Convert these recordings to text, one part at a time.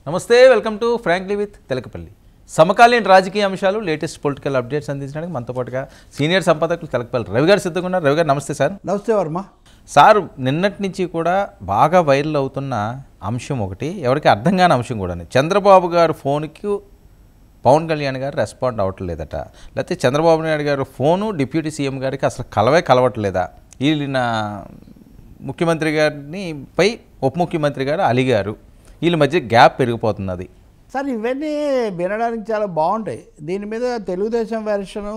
నమస్తే, welcome to frankly with Telakapalli. సమకాలీన రాజకీయ అంశాలు, లేటెస్ట్ పొలిటికల్ అప్డేట్స్ అందించడానికి మనతో పాటుగా సీనియర్ సంపాదకులు తెలకపల్లి రవి గారు సిద్ధంగా ఉన్నారు. రవి గారు నమస్తే సార్. నమస్తే వర్మ సార్, నిన్నటి నుంచి కూడా బాగా వైరల్ అవుతున్న అంశం ఒకటి, ఎవరికి అర్థం కాని అంశం కూడా. చంద్రబాబు గారు ఫోన్కి పవన్ కళ్యాణ్ గారు రెస్పాండ్ అవ్వట్లేదట, లేకపోతే చంద్రబాబు నాయుడు గారు ఫోను డిప్యూటీ సీఎం గారికి అసలు కలవట్లేదా. వీళ్ళ ముఖ్యమంత్రి గారిని పై ఉప ముఖ్యమంత్రి గారు అలిగారు, వీళ్ళ మధ్య గ్యాప్ పెరిగిపోతున్నది. సార్ ఇవన్నీ వినడానికి చాలా బాగుంటాయి. దీని మీద తెలుగుదేశం వెర్షన్,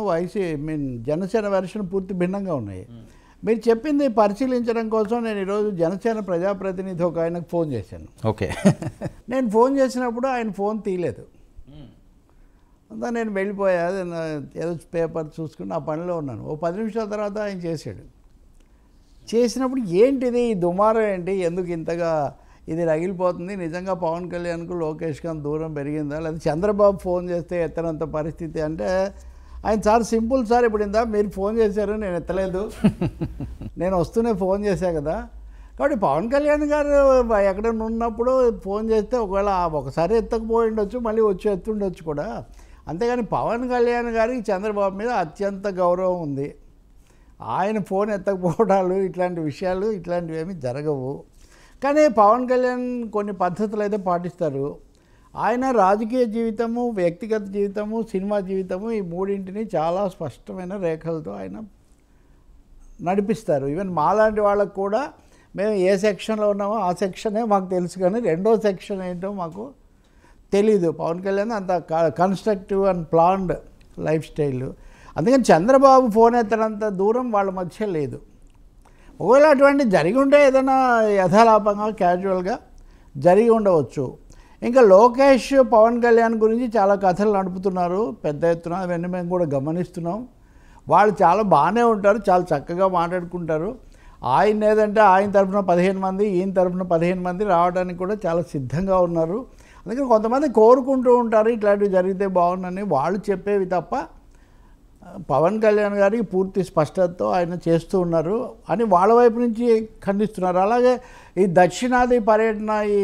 జనసేన వెర్షన్ పూర్తి భిన్నంగా ఉన్నాయి. మీరు చెప్పింది పరిశీలించడం కోసం నేను ఈరోజు జనసేన ప్రజాప్రతినిధి ఒక ఆయనకు ఫోన్ చేశాను. ఓకే. నేను ఫోన్ చేసినప్పుడు ఆయన ఫోన్ తీయలేదు. అంతా నేను వెళ్ళిపోయా, ఏదో పేపర్ చూసుకుని ఆ పనిలో ఉన్నాను. ఓ 10 నిమిషాల తర్వాత ఆయన చేసినప్పుడు ఏంటిది ఈ దుమారం ఏంటి, ఎందుకు ఇంతగా ఇది రగిలిపోతుంది, నిజంగా పవన్ కళ్యాణ్కు లోకేష్ గారు దూరం పెరిగిందా, లేదా చంద్రబాబు ఫోన్ చేస్తే ఎత్తనంత పరిస్థితి అంటే ఆయన సార్ సింపుల్ సార్, ఇప్పుడు ఇందా మీరు ఫోన్ చేశారు నేను ఎత్తలేదు, నేను వస్తూనే ఫోన్ చేశా కదా. కాబట్టి పవన్ కళ్యాణ్ గారు ఎక్కడైనా ఉన్నప్పుడు ఫోన్ చేస్తే ఒకవేళ ఒకసారి ఎత్తకపోయి ఉండొచ్చు, మళ్ళీ వచ్చి ఎత్తుండొచ్చు కూడా. అంతేగాని పవన్ కళ్యాణ్ గారికి చంద్రబాబు మీద అత్యంత గౌరవం ఉంది. ఆయన ఫోన్ ఎత్తకపోవడాలు ఇట్లాంటి విషయాలు ఇట్లాంటివి ఏమీ జరగవు. కానీ పవన్ కళ్యాణ్ కొన్ని పద్ధతులు అయితే పాటిస్తారు. ఆయన రాజకీయ జీవితము, వ్యక్తిగత జీవితము, సినిమా జీవితము, ఈ మూడింటిని చాలా స్పష్టమైన రేఖలతో ఆయన నడిపిస్తారు. ఈవెన్ మాలాంటి వాళ్ళకు కూడా మేము ఏ సెక్షన్లో ఉన్నామో ఆ సెక్షనే మాకు తెలుసు, కానీ రెండో సెక్షన్ ఏంటో మాకు తెలీదు. పవన్ కళ్యాణ్ అంత constructive and planned life style. అందుకని చంద్రబాబు ఫోన్ ఎత్తనంత దూరం వాళ్ళ మధ్య లేదు. ఒకవేళ అటువంటి జరిగి ఉంటే ఏదైనా యథాలాపంగా క్యాజువల్గా జరిగి ఉండవచ్చు. ఇంకా లోకేష్ పవన్ కళ్యాణ్ గురించి చాలా కథలు నడుపుతున్నారు పెద్ద ఎత్తున, అవన్నీ మేము కూడా గమనిస్తున్నాం. వాళ్ళు చాలా బాగానే ఉంటారు, చాలా చక్కగా మాట్లాడుకుంటారు. ఆయన ఏదంటే ఆయన తరఫున 15 మంది, ఈయన తరఫున 15 మంది రావడానికి కూడా చాలా సిద్ధంగా ఉన్నారు. అందుకని కొంతమంది కోరుకుంటూ ఉంటారు ఇట్లాంటివి జరిగితే బాగుందని, వాళ్ళు చెప్పేవి తప్ప పవన్ కళ్యాణ్ గారికి పూర్తి స్పష్టతతో ఆయన చేస్తూ ఉన్నారు అని వాళ్ళ వైపు నుంచి ఖండిస్తున్నారు. అలాగే ఈ దక్షిణాది పర్యటన, ఈ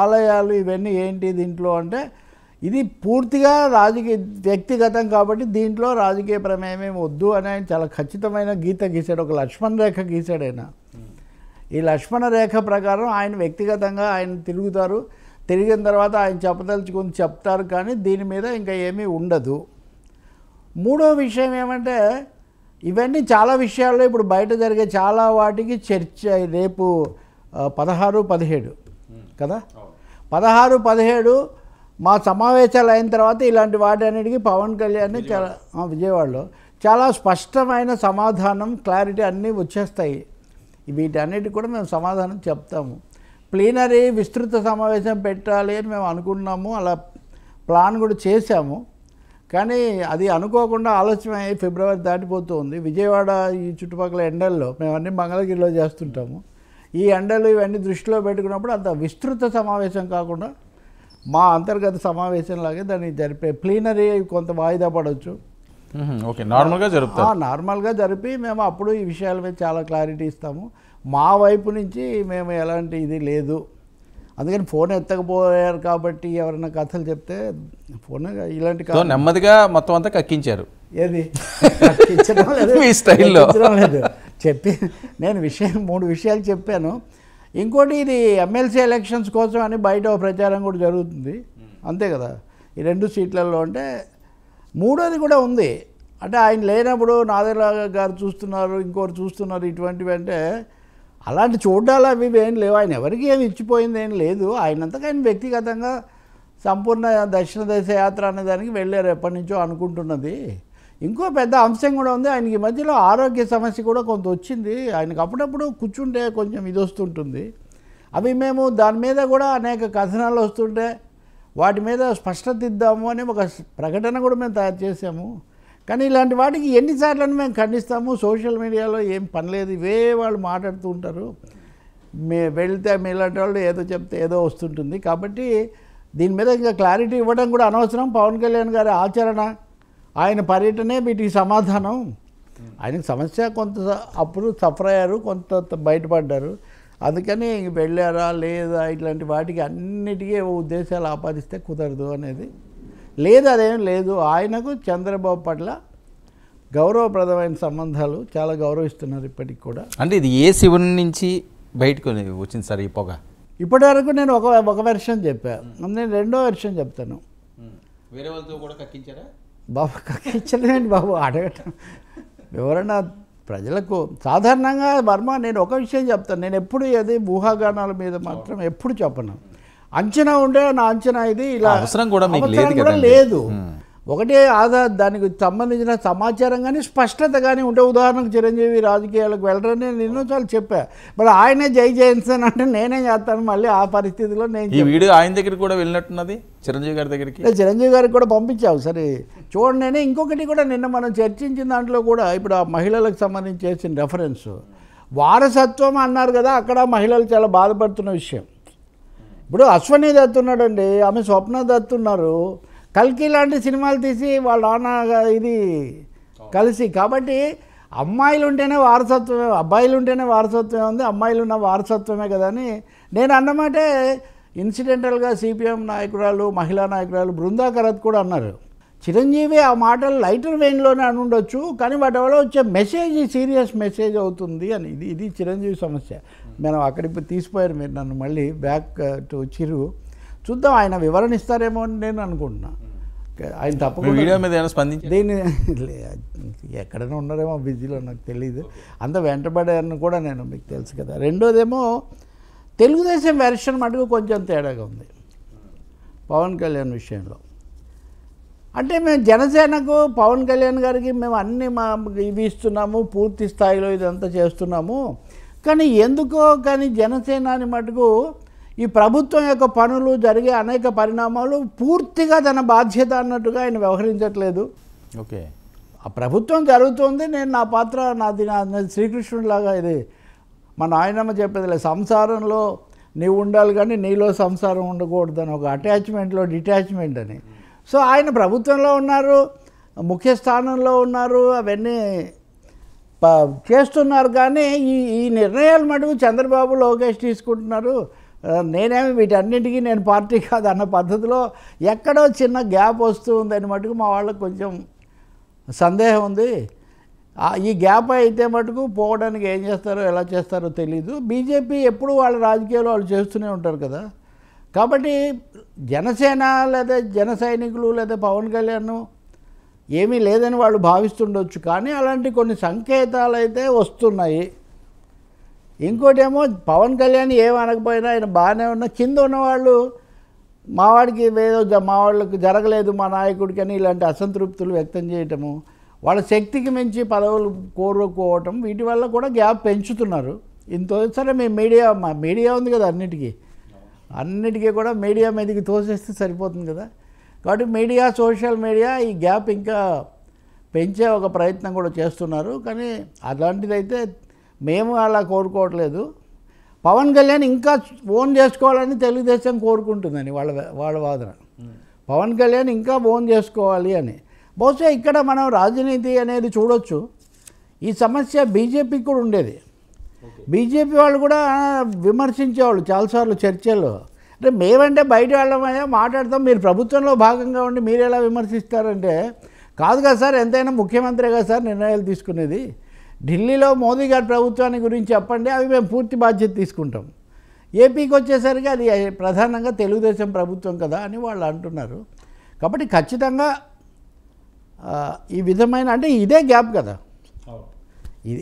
ఆలయాలు ఇవన్నీ ఏంటి దీంట్లో అంటే, ఇది పూర్తిగా రాజకీయ వ్యక్తిగతం కాబట్టి దీంట్లో రాజకీయ ప్రమేయం వద్దు అని ఆయన చాలా ఖచ్చితమైన గీత గీశాడు, ఒక లక్ష్మణ రేఖ గీశాడు ఆయన. ఈ లక్ష్మణ రేఖ ప్రకారం ఆయన వ్యక్తిగతంగా ఆయన తిరుగుతారు, తిరిగిన తర్వాత ఆయన చెప్పదలుచుకొని చెప్తారు, కానీ దీని మీద ఇంకా ఏమీ ఉండదు. మూడో విషయం ఏమంటే, ఇవన్నీ చాలా విషయాల్లో ఇప్పుడు బయట జరిగే చాలా వాటికి చర్చ రేపు 16, 17 కదా, 16, 17 మా సమావేశాలు అయిన తర్వాత ఇలాంటి వాటన్నిటికీ పవన్ కళ్యాణ్ చాలా విజయవాడలో చాలా స్పష్టమైన సమాధానం, క్లారిటీ అన్నీ వచ్చేస్తాయి. వీటన్నిటికి కూడా మేము సమాధానం చెప్తాము. ప్లీనరీ విస్తృత సమావేశం పెట్టాలి అని మేము అనుకున్నాము, అలా ప్లాన్ కూడా చేశాము. కానీ అది అనుకోకుండా ఆలస్యమై ఫిబ్రవరి దాటిపోతుంది. విజయవాడ ఈ చుట్టుపక్కల ఎండల్లో, మేము అన్నీ మంగళగిరిలో చేస్తుంటాము, ఈ ఎండలు ఇవన్నీ దృష్టిలో పెట్టుకున్నప్పుడు అంత విస్తృత సమావేశం కాకుండా మా అంతర్గత సమావేశంలాగే దాన్ని జరిపే ప్లీనరీ కొంత వాయిదా పడవచ్చు. ఓకే, నార్మల్గా జరిపి మేము అప్పుడు ఈ విషయాల మీద చాలా క్లారిటీ ఇస్తాము. మా వైపు నుంచి మేము ఎలాంటి ఇది లేదు. అందుకని ఫోన్ ఎత్తకపోయారు కాబట్టి ఎవరైనా కథలు చెప్తే ఫోన్ ఇలాంటి నెమ్మదిగా మొత్తం అంతా కక్కించారు. ఏది లేదు చెప్పి నేను 3 విషయాలు చెప్పాను. ఇంకోటి, ఇది ఎమ్మెల్సీ ఎలక్షన్స్ కోసం అని బయట ప్రచారం కూడా జరుగుతుంది, అంతే కదా, ఈ 2 సీట్లలో. అంటే మూడోది కూడా ఉంది, అంటే ఆయన లేనప్పుడు నాదెళ్ల గారు చూస్తున్నారు, ఇంకోరు చూస్తున్నారు, ఇటువంటివి. అంటే అలాంటి చూడాలి అవి ఏం లేవు. ఆయన ఎవరికి ఏమి ఇచ్చిపోయింది ఏం లేదు. ఆయనంతగా ఆయన వ్యక్తిగతంగా సంపూర్ణ దక్షిణ దేశ యాత్ర అనేదానికి వెళ్ళారు, ఎప్పటి నుంచో అనుకుంటున్నది. ఇంకో పెద్ద అంశం కూడా ఉంది, ఆయనకి మధ్యలో ఆరోగ్య సమస్య కూడా కొంత వచ్చింది. ఆయనకు అప్పుడప్పుడు కూర్చుంటే కొంచెం ఇది వస్తుంటుంది. అవి మేము దాని మీద కూడా అనేక కథనాలు వస్తుంటే వాటి మీద స్పష్టత ఇద్దాము అని ఒక ప్రకటన కూడా మేము తయారు చేసాము. కానీ ఇలాంటి వాటికి ఎన్నిసార్లు మేము ఖండిస్తాము. సోషల్ మీడియాలో ఏం పని లేదు, ఇవే వాళ్ళు మాట్లాడుతూ ఉంటారు. వెళ్తే మీలాంటి వాళ్ళు ఏదో చెప్తే ఏదో వస్తుంటుంది. కాబట్టి దీని మీద ఇంకా క్లారిటీ ఇవ్వడం కూడా అనవసరం. పవన్ కళ్యాణ్ గారి ఆచరణ, ఆయన పర్యటనే వీటికి సమాధానం. ఆయనకు సమస్య కొంత అప్పుడు సఫర్ అయ్యారు, కొంత బయటపడ్డారు. అందుకని వెళ్ళారా లేదా ఇట్లాంటి వాటికి అన్నిటికీ ఉద్దేశాలు ఆపాదిస్తే కుదరదు అనేది లేదు. అదేం లేదు. ఆయనకు చంద్రబాబు పట్ల గౌరవప్రదమైన సంబంధాలు, చాలా గౌరవిస్తున్నారు ఇప్పటికి కూడా. అంటే ఇది ఏ శివుని నుంచి బయటకు వచ్చింది సార్ ఈ పొగ? ఇప్పటి వరకు నేను ఒక వెర్షన్ చెప్పాను, నేను రెండో వెర్షన్ చెప్తాను. వేరే వాళ్ళతో కూడా కక్కించారా? బాబు కక్కించలేండి బాబు, అడగటం ఎవరైనా ప్రజలకు సాధారణంగా వర్మ నేను ఒక విషయం చెప్తాను, నేను ఎప్పుడు ఏది ఊహాగానాల మీద మాత్రం ఎప్పుడు చెప్పను. అంచనా ఉండే నా అంచనా ఇది, ఇలా అవసరం కూడా మీకు లేదు. ఒకటే దానికి సంబంధించిన సమాచారం కానీ స్పష్టత కానీ ఉంటే, ఉదాహరణకు చిరంజీవి రాజకీయాలకు వెళ్ళరని నేను ఎన్నోసార్లు చెప్పా. మరి ఆయనే జై జయన్సన్ అంటే నేనే చేస్తాను మళ్ళీ ఆ పరిస్థితిలో. నేను ఈ వీడియో ఆయన దగ్గరికి కూడా వెళ్ళినట్టున్నది, చిరంజీవి గారి దగ్గరికి. చిరంజీవి గారికి కూడా పంపించావు. సరే చూడండి, నేనే ఇంకొకటి కూడా నిన్న మనం చర్చించిన దాంట్లో కూడా ఇప్పుడు ఆ మహిళలకు సంబంధించి చేసిన రెఫరెన్స్ వారసత్వం అన్నారు కదా, అక్కడ మహిళలు చాలా బాధపడుతున్న విషయం. ఇప్పుడు అశ్వనీ దత్ ఉన్నాడండి, ఆమె స్వప్న దత్ ఉన్నారు, కల్కి లాంటి సినిమాలు తీసి వాళ్ళ నాన్న ఇది కలిసి. కాబట్టి అమ్మాయిలు ఉంటేనే వారసత్వమే, అబ్బాయిలు ఉంటేనే వారసత్వమే ఉంది, అమ్మాయిలు ఉన్న వారసత్వమే కదా అని నేను అన్నమాటే. ఇన్సిడెంటల్గా సిపిఎం నాయకురాలు, మహిళా నాయకురాలు బృందా కరత్ కూడా అన్నారు. చిరంజీవి ఆ మాటలు లైటర్ వెయిన్లోనే అని ఉండొచ్చు, కానీ వాటి వల్ల వచ్చే మెసేజ్ సీరియస్ మెసేజ్ అవుతుంది అని. ఇది చిరంజీవి సమస్య. మనం అక్కడికి తీసిపోయారు మీరు నన్ను, మళ్ళీ బ్యాక్ టు చిరు. చూద్దాం, ఆయన వివరణ ఇస్తారేమో అని నేను అనుకుంటున్నా. ఆయన తప్పకుండా వీడియో మీద ఏమైనా స్పందించి దీన్ని ఎక్కడైనా ఉన్నారేమో బిజీలో, నాకు తెలియదు. అంత వెంటబడారని కూడా నేను, మీకు తెలుసు కదా. రెండోదేమో తెలుగుదేశం వెర్షన్ మటుకు కొంచెం తేడాగా ఉంది పవన్ కళ్యాణ్ విషయంలో. అంటే మేము జనసేనకు పవన్ కళ్యాణ్ గారికి మేము అన్నీ ఇవి ఇస్తున్నాము, పూర్తి స్థాయిలో ఇదంతా చేస్తున్నాము, కానీ ఎందుకో కానీ జనసేనాని మటుకు ఈ ప్రభుత్వం యొక్క పనులు జరిగే అనేక పరిణామాలు పూర్తిగా తన బాధ్యత అన్నట్టుగా ఆయన వ్యవహరించట్లేదు. ఓకే, ఆ ప్రభుత్వం జరుగుతుంది, నేను నా పాత్ర నాది శ్రీకృష్ణుడిలాగా. ఇది మన ఆయనమ్మ చెప్పేదిలే, సంసారంలో నీవు ఉండాలి కానీ నీలో సంసారం ఉండకూడదు అని, ఒక అటాచ్మెంట్లో డిటాచ్మెంట్ అని. సో ఆయన ప్రభుత్వంలో ఉన్నారు, ముఖ్య స్థానంలో ఉన్నారు, అవన్నీ చేస్తున్నారు. కానీ ఈ నిర్ణయాలు మటుకు చంద్రబాబు లోకేష్ తీసుకుంటున్నారు. నేనేమి వీటన్నింటికీ నేను పార్టీ కాదు అన్న పద్ధతిలో ఎక్కడో చిన్న గ్యాప్ వస్తూ ఉందని మటుకు మా వాళ్ళకి కొంచెం సందేహం ఉంది. ఈ గ్యాప్ అయితే మటుకు పోవడానికి ఏం చేస్తారో ఎలా చేస్తారో తెలీదు. బీజేపీ ఎప్పుడు వాళ్ళ రాజకీయాలు వాళ్ళు చేస్తూనే ఉంటారు కదా. కాబట్టి జనసేన లేదా జన సైనికులు లేదా పవన్ కళ్యాణ్ ఏమీ లేదని వాళ్ళు భావిస్తుండొచ్చు, కానీ అలాంటి కొన్ని సంకేతాలు అయితే వస్తున్నాయి. ఇంకోటేమో పవన్ కళ్యాణ్ ఏమనకపోయినా ఆయన బాగానే ఉన్న కింద ఉన్నవాళ్ళు మా వాడికి ఏదో మా వాళ్ళకి జరగలేదు మా నాయకుడికి అని ఇలాంటి అసంతృప్తులు వ్యక్తం చేయటము, వాళ్ళ శక్తికి మించి పదవులు కోరుకోవటం, వీటి వల్ల కూడా గ్యాప్ పెంచుతున్నారు. సరే మీ మీడియా ఉంది కదా, అన్నిటికీ కూడా మీడియా మీదకి తోసేస్తే సరిపోతుంది కదా. కాబట్టి మీడియా, సోషల్ మీడియా ఈ గ్యాప్ ఇంకా పెంచే ఒక ప్రయత్నం కూడా చేస్తున్నారు. కానీ అలాంటిదైతే మేము అలా కోరుకోవట్లేదు. పవన్ కళ్యాణ్ ఇంకా ఓన్ చేసుకోవాలని తెలుగుదేశం కోరుకుంటుందని వాళ్ళ వాదన. పవన్ కళ్యాణ్ ఇంకా ఓన్ చేసుకోవాలి అని. బహుశా ఇక్కడ మనం రాజనీతి అనేది చూడొచ్చు. ఈ సమస్య బీజేపీకి కూడా ఉండేది. బీజేపీ వాళ్ళు కూడా విమర్శించేవాళ్ళు చాలాసార్లు చర్చల్లో. అంటే మేమంటే బయట వాళ్ళమయ్యా మాట్లాడతాం, మీరు ప్రభుత్వంలో భాగంగా ఉండి మీరు ఎలా విమర్శిస్తారంటే, కాదు కదా సార్, ఎంతైనా ముఖ్యమంత్రి కదా సార్ నిర్ణయాలు తీసుకునేది. ఢిల్లీలో మోదీ గారి ప్రభుత్వాన్ని గురించి చెప్పండి, అవి మేము పూర్తి బాధ్యత తీసుకుంటాం. ఏపీకి వచ్చేసరికి అది ప్రధానంగా తెలుగుదేశం ప్రభుత్వం కదా అని వాళ్ళు అంటున్నారు. కాబట్టి ఖచ్చితంగా ఈ విధమైన, అంటే ఇదే గ్యాప్ కదా,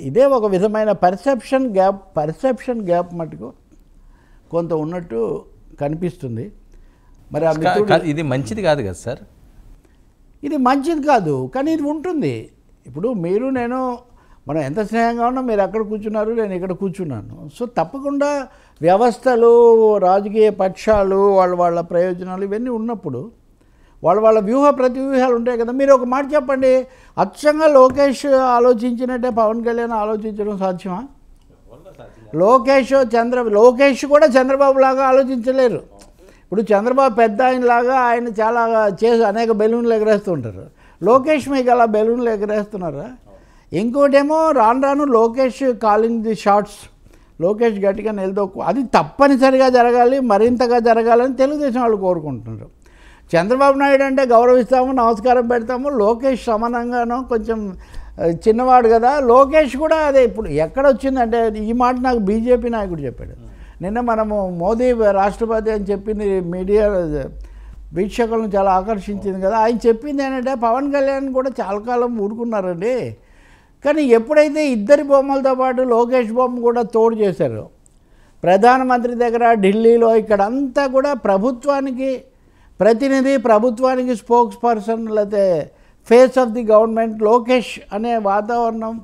ఇదే ఒక విధమైన పర్సెప్షన్ గ్యాప్ మటుకు కొంత ఉన్నట్టు కనిపిస్తుంది. మరి ఇది మంచిది కాదు కదా సార్? ఇది మంచిది కాదు, కానీ ఇది ఉంటుంది. ఇప్పుడు మీరు నేను మనం ఎంత స్నేహంగా ఉన్నా మీరు అక్కడ కూర్చున్నారు, నేను ఇక్కడ కూర్చున్నాను. సో తప్పకుండా వ్యవస్థలు, రాజకీయ పక్షాలు, వాళ్ళ ప్రయోజనాలు ఇవన్నీ ఉన్నప్పుడు వాళ్ళ వ్యూహ ప్రతివ్యూహాలు ఉంటాయి కదా. మీరు ఒక మాట చెప్పండి, అచ్చంగా లోకేష్ ఆలోచించినట్టే పవన్ కళ్యాణ్ ఆలోచించడం సాధ్యమా? లోకేష్ కూడా చంద్రబాబు లాగా ఆలోచించలేరు. ఇప్పుడు చంద్రబాబు పెద్ద ఆయనలాగా ఆయన చాలా అనేక బెలూన్లు ఎగరేస్తుంటారు. లోకేష్ మీకు అలా బెలూన్లు ఎగరేస్తున్నారా? ఇంకోటేమో రాను Lokesh calling the shots, Lokesh గట్టిగా నిలదొక్కు, అది తప్పనిసరిగా జరగాలి, మరింతగా జరగాలని తెలుగుదేశం వాళ్ళు కోరుకుంటున్నారు. చంద్రబాబు నాయుడు అంటే గౌరవిస్తాము, నమస్కారం పెడతాము. లోకేష్ సమానంగానో కొంచెం చిన్నవాడు కదా. లోకేష్ కూడా అదే ఇప్పుడు ఎక్కడొచ్చిందంటే, ఈ మాట నాకు బీజేపీ నాయకుడు చెప్పాడు నిన్న. మనము మోదీ రాష్ట్రపతి అని చెప్పింది మీడియా వీక్షకులను చాలా ఆకర్షించింది కదా. ఆయన చెప్పింది ఏంటంటే, పవన్ కళ్యాణ్ కూడా చాలా కాలం ఊరుకున్నారండి, కానీ ఎప్పుడైతే ఇద్దరి బొమ్మలతో పాటు లోకేష్ బొమ్మ కూడా తోడు చేశారు ప్రధానమంత్రి దగ్గర, ఢిల్లీలో, ఇక్కడంతా కూడా ప్రభుత్వానికి ప్రతినిధి, ప్రభుత్వానికి స్పోక్స్ పర్సన్, లేకపోతే face of the government Lokesh అనే వాతావరణం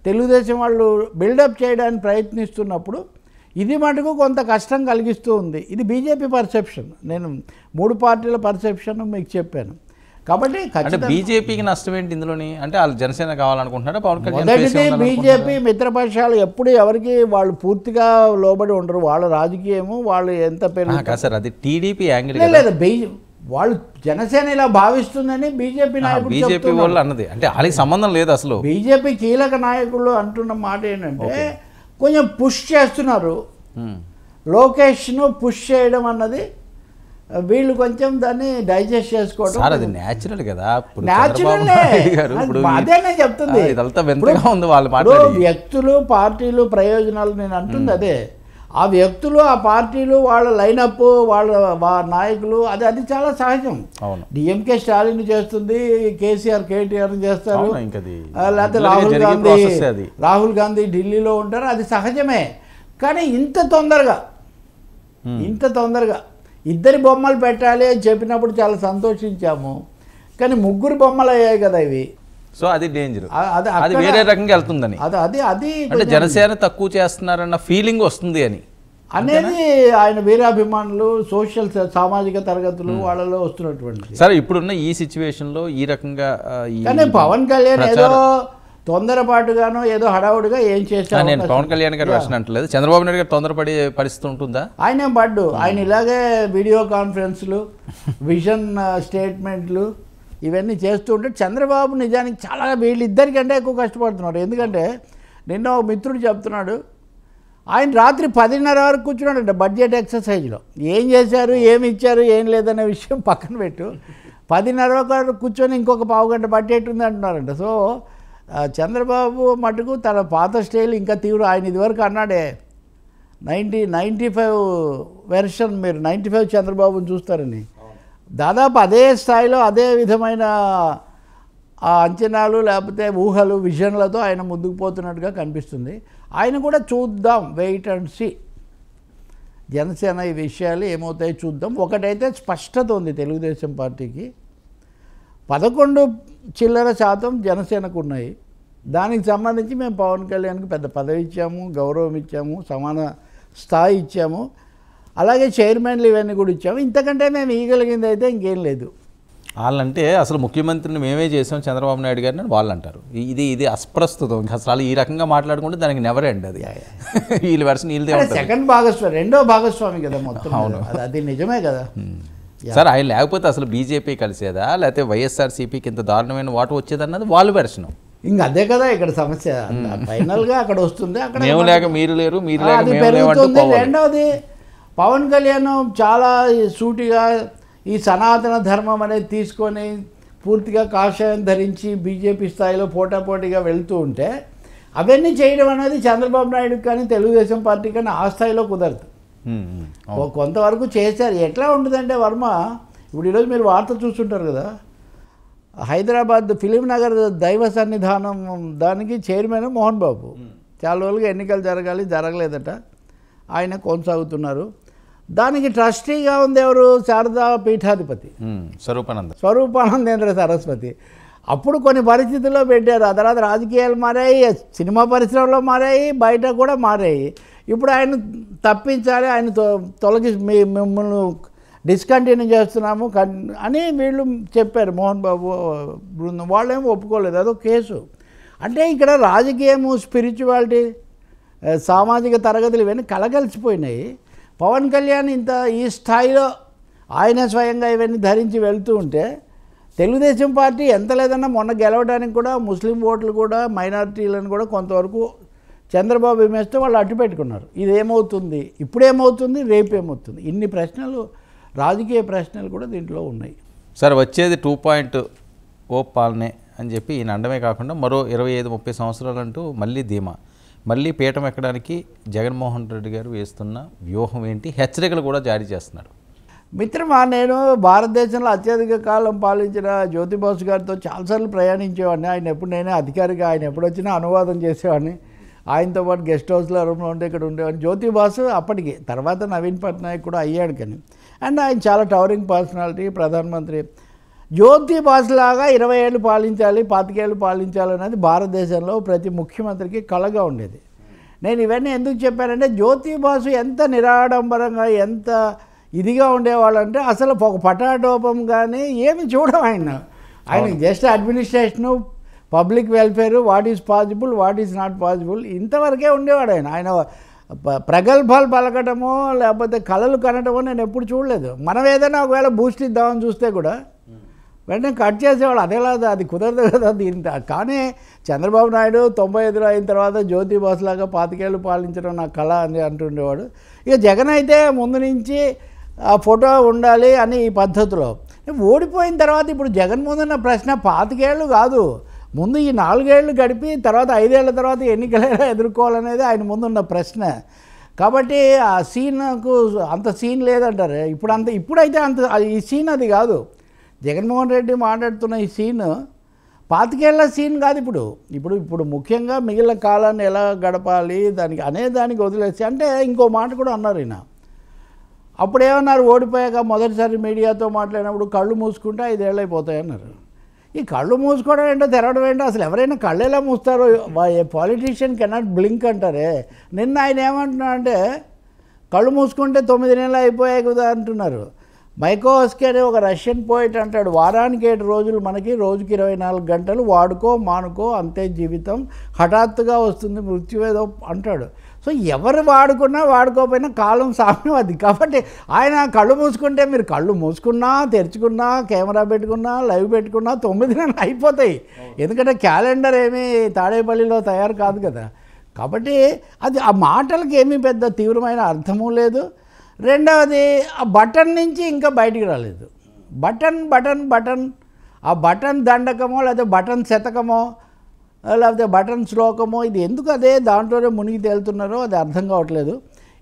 తెలుగుదేశం వాళ్ళు బిల్డప్ చేయడానికి ప్రయత్నిస్తున్నప్పుడు ఇది మటుకు కొంత కష్టం కలిగిస్తూ ఉంది. ఇది బీజేపీ పర్సెప్షన్. నేను 3 పార్టీల పర్సెప్షన్ మీకు చెప్పాను. కాబట్టి అంటే బీజేపీకి నష్టం ఏంటి ఇందులోని? అంటే వాళ్ళు జనసేన కావాలనుకుంటున్నారా? పవన్ కళ్యాణ్ మొదటిది బీజేపీ మిత్రపక్షాలు ఎప్పుడు ఎవరికి వాళ్ళు పూర్తిగా లోబడి ఉండరు. వాళ్ళ రాజకీయము వాళ్ళు ఎంత పేరు సార్, అది టీడీపీ యాంగిల్ లేదు. వాళ్ళు జనసేన ఇలా భావిస్తుందని బీజేపీ నాయకులు బీజేపీ వాళ్ళు అన్నది, అంటే వాళ్ళకి సంబంధం లేదు అసలు. బీజేపీ కీలక నాయకులు అంటున్న మాట ఏంటంటే, కొంచెం పుష్ చేస్తున్నారు లోకేష్ను. పుష్ చేయడం అన్నది వీళ్ళు కొంచెం దాన్ని డైజెస్ట్ చేసుకోవడం. అది న్యాచురల్ కదా. అదే నేను చెప్తుంది. వ్యక్తులు, పార్టీలు, ప్రయోజనాలు నేను అంటుంది అదే. ఆ వ్యక్తులు, ఆ పార్టీలు, వాళ్ళ లైనప్, వాళ్ళ నాయకులు, అది చాలా సహజం. డిఎంకే స్టాలిన్ చేస్తుంది, కేసీఆర్ కేటీఆర్ చేస్తారు, లేకపోతే రాహుల్ గాంధీ ఢిల్లీలో ఉంటారు, అది సహజమే. కానీ ఇంత తొందరగా ఇద్దరి బొమ్మలు పెట్టాలి అని చెప్పినప్పుడు చాలా సంతోషించాము. కానీ 3 బొమ్మలు అయ్యాయి కదా ఇవి. సో అది డేంజర్, అది వేరే రకంగా వెళ్తుందని. అది అంటే జనసేన తక్కువ చేస్తున్నారన్న ఫీలింగ్ వస్తుంది అనేది ఆయన వీరాభిమానులు, సోషల్ సామాజిక తరగతులు వాళ్ళలో వస్తున్నటువంటి. సరే, ఇప్పుడున్న ఈ సిచ్యువేషన్లో ఈ రకంగా కానీ పవన్ కళ్యాణ్ ఏదో తొందరపాటుగానో ఏదో హడావుడిగా ఏం చేశారు. నేను పవన్ కళ్యాణ్ గారు వర్షన్ అంటలేదు, చంద్రబాబు నాయుడు గారు తొందరపడే పరిస్థితి ఉంటుందా? ఆయన ఆయన ఇలాగే వీడియో కాన్ఫరెన్స్లు, విజన్ స్టేట్మెంట్లు ఇవన్నీ చేస్తూ ఉంటే చంద్రబాబు నిజానికి చాలా వీళ్ళిద్దరికంటే ఎక్కువ కష్టపడుతున్నారు. ఎందుకంటే నిన్న ఒక మిత్రుడు చెప్తున్నాడు, ఆయన రాత్రి 10:30 వరకు కూర్చున్నాడంట బడ్జెట్ ఎక్సర్సైజ్లో. ఏం చేశారు, ఏమి ఇచ్చారు, ఏం లేదనే విషయం పక్కన పెట్టు, 10:30 వరకు కూర్చొని ఇంకొక పావుగంట బడ్జెట్ ఉంది అంటున్నారంట. సో చంద్రబాబు మటుకు తన పాత స్టైల్ ఇంకా తీవ్రం. ఆయన ఇదివరకు అన్నాడే 95 వెర్షన్, మీరు 95 చంద్రబాబుని చూస్తారని. దాదాపు అదే స్థాయిలో అదే విధమైన ఆ అంచనాలు లేకపోతే ఊహలు, విజన్లతో ఆయన ముందుకు పోతున్నట్టుగా కనిపిస్తుంది. ఆయన కూడా చూద్దాం, వెయిట్ అండ్ సీ. జనసేన ఈ విషయాలు ఏమవుతాయో చూద్దాం. ఒకటైతే స్పష్టత ఉంది తెలుగుదేశం పార్టీకి, 11% జనసేనకు ఉన్నాయి. దానికి సంబంధించి మేము పవన్ కళ్యాణ్కి పెద్ద పదవి ఇచ్చాము, గౌరవం ఇచ్చాము, సమాన స్థాయి ఇచ్చాము, అలాగే చైర్మన్లు ఇవన్నీ కూడా ఇచ్చాము. ఇంతకంటే మేము ఇవ్వగలిగింది అయితే ఇంకేం లేదు. వాళ్ళంటే అసలు ముఖ్యమంత్రిని మేమే చేసాం చంద్రబాబు నాయుడు గారిని వాళ్ళు అంటారు. ఇది అస్ప్రస్తుతం. ఇంకా అసలు ఈ రకంగా మాట్లాడుకుంటే దానికి నెవర్ ఎండ్. అది వీళ్ళ వెర్షన్ వీళ్ళదే. సెకండ్ భాగస్వామి, రెండో భాగస్వామి కదా మొత్తం. అవును, అది నిజమే కదా సార్. ఆయన లేకపోతే అసలు బీజేపీ కలిసేదా, లేకపోతే వైఎస్ఆర్సీపీకి ఇంత దారుణమైన వాటు వచ్చేదన్నది వాళ్ళ వెర్షన్. ఇంకా అదే కదా ఇక్కడ సమస్య. ఫైనల్గా అక్కడ వస్తుంది, అక్కడ మేము లేక మీరు లేరు, మీరు అది పెరుగుతుంది. రెండవది పవన్ కళ్యాణ్ చాలా సూటిగా ఈ సనాతన ధర్మం అనేది తీసుకొని పూర్తిగా కాషాయం ధరించి బీజేపీ స్థాయిలో పోటాపోటీగా వెళ్తూ ఉంటే అవన్నీ చేయడం అనేది చంద్రబాబు నాయుడు కానీ తెలుగుదేశం పార్టీ కానీ ఆ స్థాయిలో కుదరదు. కొంతవరకు చేశారు. ఎట్లా ఉంటుందంటే వర్మ, ఇప్పుడు ఈరోజు మీరు వార్త చూస్తుంటారు కదా, హైదరాబాద్ ఫిలిం నగర్ దైవ సన్నిధానం దానికి చైర్మన్ మోహన్ బాబు. చాలా రోజులుగా ఎన్నికలు జరగలేదట, ఆయన కొనసాగుతున్నారు. దానికి ట్రస్టీగా ఉంది ఎవరు? శారదా పీఠాధిపతి స్వరూపానందేంద్ర సరస్వతి. అప్పుడు కొన్ని పరిస్థితుల్లో పెట్టారు, ఆ తర్వాత రాజకీయాలు మారాయి, సినిమా పరిశ్రమలో మారాయి, బయట కూడా మారాయి. ఇప్పుడు ఆయన తప్పించాలి, ఆయన మిమ్మల్ని డిస్కంటిన్యూ చేస్తున్నాము అని వీళ్ళు చెప్పారు, మోహన్ బాబు బృందం. వాళ్ళేమో ఒప్పుకోలేదు, అదో కేసు. అంటే ఇక్కడ రాజకీయము, స్పిరిచువాలిటీ, సామాజిక తరగతులు ఇవన్నీ కలగలిసిపోయినాయి. పవన్ కళ్యాణ్ ఇంత ఈ స్థాయిలో ఆయన స్వయంగా ఇవన్నీ ధరించి వెళ్తూ ఉంటే తెలుగుదేశం పార్టీ ఎంత లేదన్నా మొన్న గెలవడానికి కూడా ముస్లిం ఓట్లు కూడా మైనారిటీలను కూడా కొంతవరకు చంద్రబాబు ఇమేజ్తో వాళ్ళు అడ్డు పెట్టుకున్నారు. ఇదేమవుతుంది, ఇప్పుడేమవుతుంది, రేపేమవుతుంది, ఇన్ని ప్రశ్నలు, రాజకీయ ప్రశ్నలు కూడా దీంట్లో ఉన్నాయి. సార్ వచ్చేది 2.0 పాలనే అని చెప్పి ఈయన అండమే కాకుండా మరో 25-30 సంవత్సరాలంటూ మళ్ళీ ధీమా, మళ్ళీ పీఠం ఎక్కడానికి జగన్మోహన్ రెడ్డి గారు వేస్తున్న వ్యూహం ఏంటి, హెచ్చరికలు కూడా జారీ చేస్తున్నాడు. మిత్రమా, నేను భారతదేశంలో అత్యధిక కాలం పాలించిన జ్యోతిబాసు గారితో చాలాసార్లు ప్రయాణించేవాడిని. ఆయన ఎప్పుడు నేనే అధికారిగా, ఆయన ఎప్పుడు వచ్చినా అనువాదం చేసేవాడిని. ఆయనతో పాటు గెస్ట్ హౌస్లో రూమ్లో ఉంటే ఇక్కడ ఉండేవాడిని. జ్యోతిబాసు అప్పటికి, తర్వాత నవీన్ పట్నాయక్ కూడా అయ్యాడు కానీ, అండ్ ఆయన చాలా టవరింగ్ పర్సనాలిటీ, ప్రధానమంత్రి. జ్యోతిబాసు లాగా 20 ఏళ్ళు పాలించాలి, 25 ఏళ్ళు పాలించాలనేది భారతదేశంలో ప్రతి ముఖ్యమంత్రికి కలగా ఉండేది. నేను ఇవన్నీ ఎందుకు చెప్పానంటే, జ్యోతిబాసు ఎంత నిరాడంబరంగా, ఎంత ఇదిగా ఉండేవాళ్ళంటే అసలు ఒక పటాటోపం కానీ ఏమి చూడం ఆయన just administration, public welfare, what is possible, what is not possible, ఇంతవరకే ఉండేవాడు ఆయన ప్రగల్భాలు పలకటమో లేకపోతే కళలు కనటమో నేను ఎప్పుడు చూడలేదు. మనం ఏదైనా ఒకవేళ బూస్ట్ ఇద్దామని చూస్తే కూడా వెంటనే కట్ చేసేవాళ్ళు. అదేలా అది కుదరదు కదా దీంతో. కానీ చంద్రబాబు నాయుడు 95 అయిన తర్వాత జ్యోతిబాసు లాగా 25 ఏళ్ళు పాలించడం నా కళ అని అంటుండేవాడు. ఇక జగన్ అయితే ముందు నుంచి ఆ ఫోటో ఉండాలి అని ఈ పద్ధతిలో. ఓడిపోయిన తర్వాత ఇప్పుడు జగన్ ముందున్న ప్రశ్న 25 ఏళ్ళు కాదు, ముందు ఈ 4 ఏళ్ళు గడిపి తర్వాత 5 ఏళ్ల తర్వాత ఎన్నికలైనా ఎదుర్కోవాలనేది ఆయన ముందున్న ప్రశ్న. కాబట్టి ఆ సీన్కు అంత సీన్ లేదంటారు. ఇప్పుడైతే అంత ఈ సీన్ అది కాదు. జగన్మోహన్ రెడ్డి మాట్లాడుతున్న ఈ సీన్ 25 ఏళ్ల సీన్ కాదు. ఇప్పుడు ముఖ్యంగా మిగిలిన కాలాన్ని ఎలా గడపాలి దానికి వదిలేసి, అంటే ఇంకో మాట కూడా అన్నారు ఈయన. అప్పుడు ఏమన్నారు, ఓడిపోయాక మొదటిసారి మీడియాతో మాట్లాడినప్పుడు కళ్ళు మూసుకుంటే 5 ఏళ్ళు అయిపోతాయన్నారు. ఈ కళ్ళు మూసుకోవడం ఏంటో తెరవడం ఏంటో, అసలు ఎవరైనా కళ్ళు ఎలా మూస్తారో, ఏ పాలిటీషియన్ కెనాట్ బ్లింక్ అంటారే. నిన్న ఆయన ఏమంటున్నారంటే కళ్ళు మూసుకుంటే 9 నెలలు అయిపోయాయి కదా అంటున్నారు. మైకోస్కీ అనే ఒక రష్యన్ పోయిట్ అంటాడు, వారానికి 7 రోజులు మనకి, రోజుకి 24 గంటలు, వాడుకో మానుకో అంతే జీవితం, హఠాత్తుగా వస్తుంది మృత్యువేదో అంటాడు. సో ఎవరు వాడుకున్నా వాడుకోకపోయినా కాలం సామ్యం అది. కాబట్టి ఆయన కళ్ళు మూసుకుంటే, మీరు కళ్ళు మూసుకున్నా తెరుచుకున్నా కెమెరా పెట్టుకున్నా లైవ్ పెట్టుకున్నా 9 నెలలు అయిపోతాయి. ఎందుకంటే క్యాలెండర్ ఏమీ తాడేపల్లిలో తయారు కాదు కదా. కాబట్టి అది ఆ మాటలకి ఏమీ పెద్ద తీవ్రమైన అర్థము లేదు. రెండవది, ఆ బటన్ నుంచి ఇంకా బయటికి రాలేదు. బటన్ ఆ బటన్ దండకమో లేకపోతే బటన్ శతకమో లేకపోతే బటన్ శ్లోకమో, ఇది ఎందుకు అదే దాంట్లోనే మునిగి తేలుతున్నారో అది అర్థం కావట్లేదు.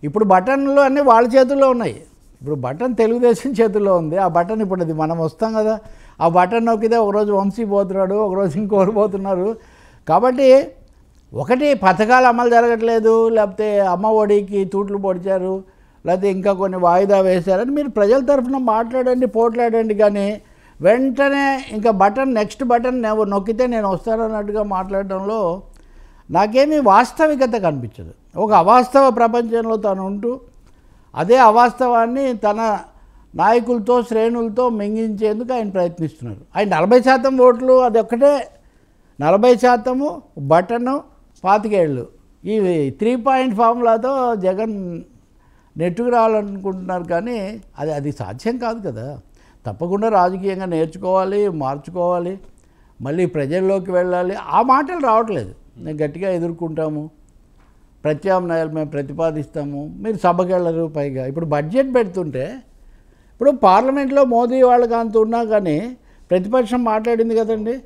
ఇప్పుడు బటన్లు అన్నీ వాళ్ళ చేతుల్లో ఉన్నాయి. ఇప్పుడు బటన్ తెలుగుదేశం చేతుల్లో ఉంది. ఆ బటన్ ఇప్పుడు అది మనం వస్తాం కదా, ఆ బటన్ నొక్కితే ఒకరోజు వంశీ పోతున్నాడు, ఒకరోజు ఇంకోరు పోతున్నారు. కాబట్టి ఒకటి పథకాలు అమలు జరగట్లేదు, లేకపోతే అమ్మ ఒడికి తూట్లు పొడిచారు, లేకపోతే ఇంకా కొన్ని వాయిదా వేశారని మీరు ప్రజల తరఫున మాట్లాడండి, పోట్లాడండి. కానీ వెంటనే ఇంకా నెక్స్ట్ బటన్ నొక్కితే నేను వస్తానన్నట్టుగా మాట్లాడడంలో నాకేమీ వాస్తవికత కనిపించదు. ఒక అవాస్తవ ప్రపంచంలో తను ఉంటూ అదే అవాస్తవాన్ని తన నాయకులతో శ్రేణులతో మింగించేందుకు ఆయన ప్రయత్నిస్తున్నారు. ఆయన 40% ఓట్లు, అది ఒక్కటే 40% బటను 25 ఏళ్ళు, ఈ 3 పాయింట్ ఫార్ములాతో జగన్ నెట్టుకు రావాలనుకుంటున్నారు. కానీ అది సాధ్యం కాదు కదా. తప్పకుండా రాజకీయంగా నేర్చుకోవాలి, మార్చుకోవాలి, మళ్ళీ ప్రజల్లోకి వెళ్ళాలి. ఆ మాటలు రావట్లేదు. నేను గట్టిగా ఎదుర్కొంటాము, ప్రత్యామ్నాయాలు మేము ప్రతిపాదిస్తాము, మీరు సభకి వెళ్ళరు. పైగా ఇప్పుడు బడ్జెట్ పెడుతుంటే, ఇప్పుడు పార్లమెంట్లో మోదీ వాళ్ళకి అంత ఉన్నా కానీ ప్రతిపక్షం మాట్లాడింది కదండి.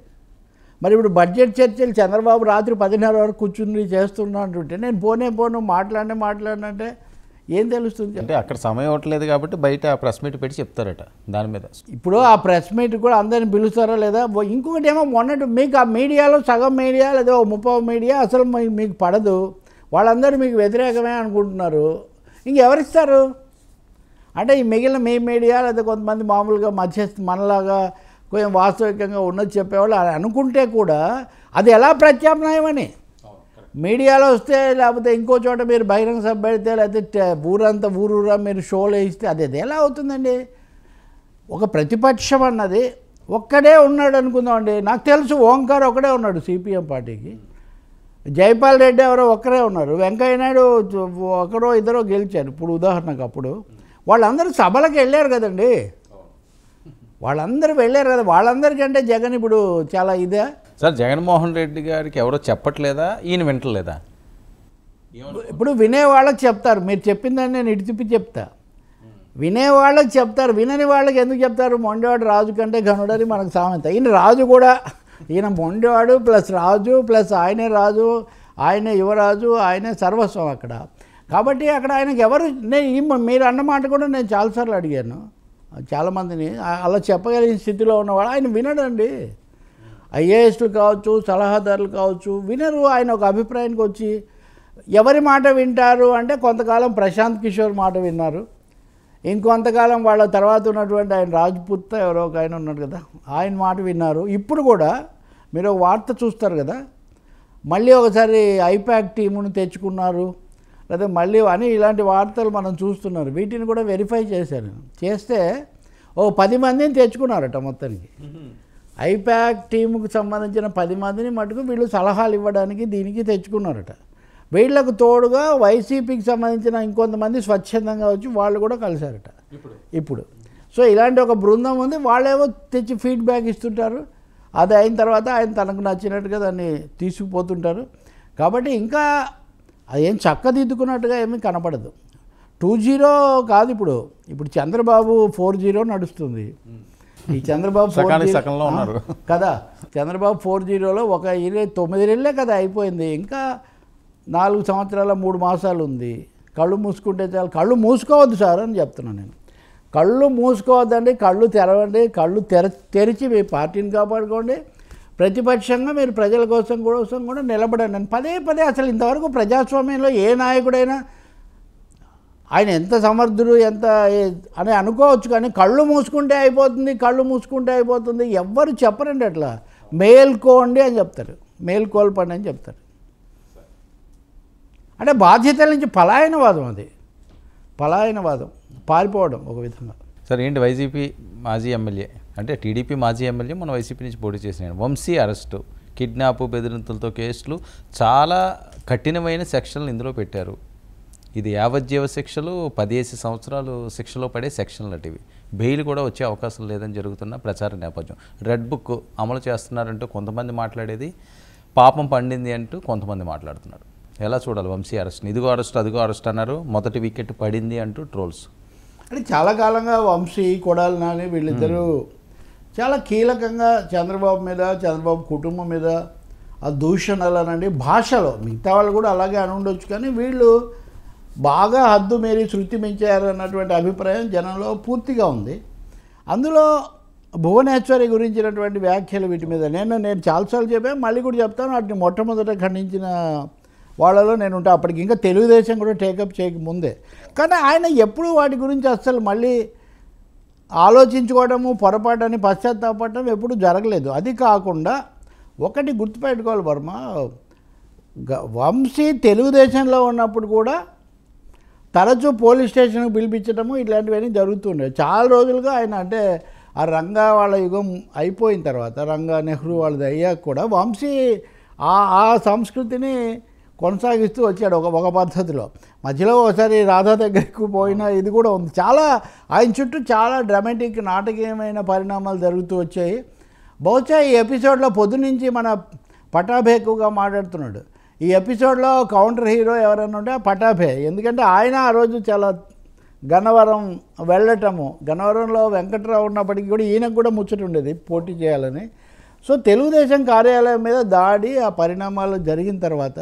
మరి ఇప్పుడు బడ్జెట్ చర్చలు చంద్రబాబు రాత్రి 10:30 వరకు కూర్చుని చేస్తున్నా అంటుంటే నేను పోను మాట్లాడినంటే ఏం తెలుస్తుంది? అంటే అక్కడ సమయం ఇవ్వట్లేదు కాబట్టి బయట ప్రెస్ మీట్ పెట్టి చెప్తారట దాని మీద. ఇప్పుడు ఆ ప్రెస్ మీట్ కూడా అందరిని పిలుస్తారా లేదా? ఇంకొకటి ఏమో మొన్నటి మీకు ఆ మీడియాలో సగం మీడియా లేదా 30 మీడియా అసలు మీకు పడదు, వాళ్ళందరూ మీకు వ్యతిరేకమే అనుకుంటున్నారు. ఇంకెవరిస్తారు? అంటే ఈ మిగిలిన మీ మీడియా లేదా కొంతమంది మామూలుగా మనలాగా కొంచెం వాస్తవికంగా ఉన్నది చెప్పేవాళ్ళు అనుకుంటే కూడా అది ఎలా ప్రత్యామ్నాయం అని మీడియాలో వస్తే, లేకపోతే ఇంకో చోట మీరు బహిరంగ సభ పెడితే, లేకపోతే ఊరూరా మీరు షోలు వేయిస్తే అది ఎలా అవుతుందండి? ఒక ప్రతిపక్షం అన్నది ఒక్కడే ఉన్నాడు అనుకుందామండి. నాకు తెలుసు ఓంకార్ ఒకడే ఉన్నాడు సిపిఎం పార్టీకి, జైపాల్ రెడ్డి ఎవరో ఒక్కరే ఉన్నారు, వెంకయ్య నాయుడు ఒకరో ఇద్దరో గెలిచారు. ఇప్పుడు ఉదాహరణకు అప్పుడు వాళ్ళందరూ సభలకు వెళ్ళారు కదండి, వాళ్ళందరూ వెళ్ళారు కదా. వాళ్ళందరికంటే జగన్ ఇప్పుడు చాలా ఇదే. సార్ జగన్మోహన్ రెడ్డి గారికి ఎవరో చెప్పట్లేదా, ఈయన వింటలేదా? ఇప్పుడు వినేవాళ్ళకి చెప్తారు, మీరు చెప్పిందని నేను ఇటు తిప్పి చెప్తా. వినేవాళ్ళకి చెప్తారు, వినని వాళ్ళకి ఎందుకు చెప్తారు? మొండివాడు రాజు కంటే ఘనుడని మనకు సామెత. ఈయన రాజు కూడా, ఈయన మొండివాడు ప్లస్ రాజు ప్లస్ ఆయనే రాజు, ఆయనే యువరాజు, ఆయనే సర్వస్వం అక్కడ. కాబట్టి అక్కడ ఆయనకి ఎవరు, మీరు అన్నమాట కూడా నేను చాలాసార్లు అడిగాను చాలామందిని, అలా చెప్పగలిగిన స్థితిలో ఉన్నవాడు ఆయన వినడండి. ఐఏఎస్లు కావచ్చు, సలహాదారులు కావచ్చు, వినరు. ఆయన ఒక అభిప్రాయానికి వచ్చి ఎవరి మాట వింటారు అంటే కొంతకాలం ప్రశాంత్ కిషోర్ మాట విన్నారు, ఇంకొంతకాలం వాళ్ళ తర్వాత ఉన్నటువంటి ఆయన రాజ్పుత్ ఎవరో ఒక ఆయన ఉన్నాడు కదా, ఆయన మాట విన్నారు. ఇప్పుడు కూడా మీరు ఒక వార్త చూస్తారు కదా, మళ్ళీ ఒకసారి ఐపాక్ టీమును తెచ్చుకున్నారు లేదా మళ్ళీ అని ఇలాంటి వార్తలు మనం చూస్తున్నారు. వీటిని కూడా వెరిఫై చేశాను. చేస్తే 10 మందిని తెచ్చుకున్నారట మొత్తానికి. ఐపాక్ టీముకు సంబంధించిన 10 మందిని మటుకు వీళ్ళు సలహాలు ఇవ్వడానికి దీనికి తెచ్చుకున్నారట. వీళ్లకు తోడుగా వైసీపీకి సంబంధించిన ఇంకొంతమంది స్వచ్ఛందంగా వచ్చి వాళ్ళు కూడా కలిశారట ఇప్పుడు. సో ఇలాంటి ఒక బృందం ఉంది, వాళ్ళేవో తెచ్చి ఫీడ్బ్యాక్ ఇస్తుంటారు. అది అయిన తర్వాత ఆయన తనకు నచ్చినట్టుగా దాన్ని తీసుకుపోతుంటారు. కాబట్టి ఇంకా అదేం చక్కదిద్దుకున్నట్టుగా ఏమీ కనపడదు. 2.0 కాదు, ఇప్పుడు చంద్రబాబు 4.0 నడుస్తుంది. ఈ చంద్రబాబు 4.0 కదా, చంద్రబాబు 4.0లో ఒక 9 నెలలే కదా అయిపోయింది. ఇంకా 4 సంవత్సరాల 3 మాసాలు ఉంది. కళ్ళు మూసుకుంటే చాలు. కళ్ళు మూసుకోవద్దు సార్ అని చెప్తున్నాను నేను. కళ్ళు మూసుకోవద్దండి, కళ్ళు తెరవండి. కళ్ళు తెరిచి మీ పార్టీని కాపాడుకోండి. ప్రతిపక్షంగా మీరు ప్రజల కోసం కూడా నిలబడండి. నేను పదే అసలు ఇంతవరకు ప్రజాస్వామ్యంలో ఏ నాయకుడైనా ఆయన ఎంత సమర్థుడు ఎంత అని అనుకోవచ్చు, కానీ కళ్ళు మూసుకుంటే అయిపోతుంది ఎవ్వరు చెప్పరండి. అట్లా మేల్కోండి అని చెప్తారు, మేల్కోల్పండి అని చెప్తారు. అంటే బాధ్యతల నుంచి పలాయనవాదం, అది పలాయనవాదం, పారిపోవడం ఒక విధంగా. సార్ ఏంటి వైసీపీ మాజీ ఎమ్మెల్యే అంటే టీడీపీ మాజీ ఎమ్మెల్యే మన వైసీపీ నుంచి పోటీ చేసిన వంశీ అరెస్టు, కిడ్నాప్, బెదిరింపులతో కేసులు, చాలా కఠినమైన సెక్షన్లు ఇందులో పెట్టారు. ఇది యావజ్జీవ శిక్షలు, 10 సంవత్సరాలు శిక్షలో పడే సెక్షన్లు అటివి. బెయిల్ కూడా వచ్చే అవకాశం లేదని జరుగుతున్న ప్రచార నేపథ్యం. రెడ్ బుక్ అమలు చేస్తున్నారంటూ కొంతమంది మాట్లాడేది, పాపం పండింది అంటూ కొంతమంది మాట్లాడుతున్నారు. ఎలా చూడాలి వంశీ అరెస్ట్ని? ఇదిగో అరెస్ట్ అదిగో అరెస్ట్ అన్నారు, మొదటి వికెట్ పడింది అంటూ ట్రోల్స్. అంటే చాలా కాలంగా వంశీ, కొడాలి నాని వీళ్ళిద్దరూ చాలా కీలకంగా చంద్రబాబు మీద, చంద్రబాబు కుటుంబం మీద ఆ దూషణలు అనండి భాషలో, మిగతా వాళ్ళు కూడా అలాగే అని ఉండొచ్చు, కానీ వీళ్ళు బాగా హద్దు మీరి శృతి మించారన్నటువంటి అభిప్రాయం జనంలో పూర్తిగా ఉంది. అందులో భువనేశ్వరి గురించినటువంటి వ్యాఖ్యలు వీటి మీద నేను చాలాసార్లు చెప్పాను, మళ్ళీ కూడా చెప్తాను. వాటిని మొట్టమొదట ఖండించిన వాళ్ళలో నేను ఉంటా. అప్పటికి ఇంకా తెలుగుదేశం కూడా టేకప్ చేయకముందే. కానీ ఆయన ఎప్పుడు వాటి గురించి అస్సలు మళ్ళీ ఆలోచించుకోవడము, పొరపాటని పశ్చాత్తాపడటం ఎప్పుడు జరగలేదు. అది కాకుండా ఒకటి గుర్తుపెట్టుకోవాలి వర్మ, వంశీ తెలుగుదేశంలో ఉన్నప్పుడు కూడా తరచూ పోలీస్ స్టేషన్కి పిలిపించడము ఇట్లాంటివన్నీ జరుగుతుండే. చాలా రోజులుగా ఆయన, అంటే ఆ రంగా వాళ్ళ యుగం అయిపోయిన తర్వాత, రంగా నెహ్రూ వాళ్ళది అయ్యాక కూడా వంశీ ఆ సంస్కృతిని కొనసాగిస్తూ వచ్చాడు ఒక పద్ధతిలో. మధ్యలో ఒకసారి రాధా దగ్గరకు పోయిన ఇది కూడా ఉంది. చాలా ఆయన చుట్టూ చాలా డ్రామాటిక్ నాటకీయమైన పరిణామాలు జరుగుతూ వచ్చాయి. బహుశా ఈ ఎపిసోడ్లో పొద్దునుంచి మన పటాభే ఎక్కువగా మాట్లాడుతున్నాడు. ఈ ఎపిసోడ్లో కౌంటర్ హీరో ఎవరైనా ఉంటే పటాభే. ఎందుకంటే ఆయన ఆ రోజు చాలా గన్నవరం వెళ్ళటము, గన్నవరంలో వెంకట్రావు ఉన్నప్పటికీ కూడా ఈయనకు కూడా ముచ్చట ఉండేది పోటీ చేయాలని. సో తెలుగుదేశం కార్యాలయం మీద దాడి, ఆ పరిణామాలు జరిగిన తర్వాత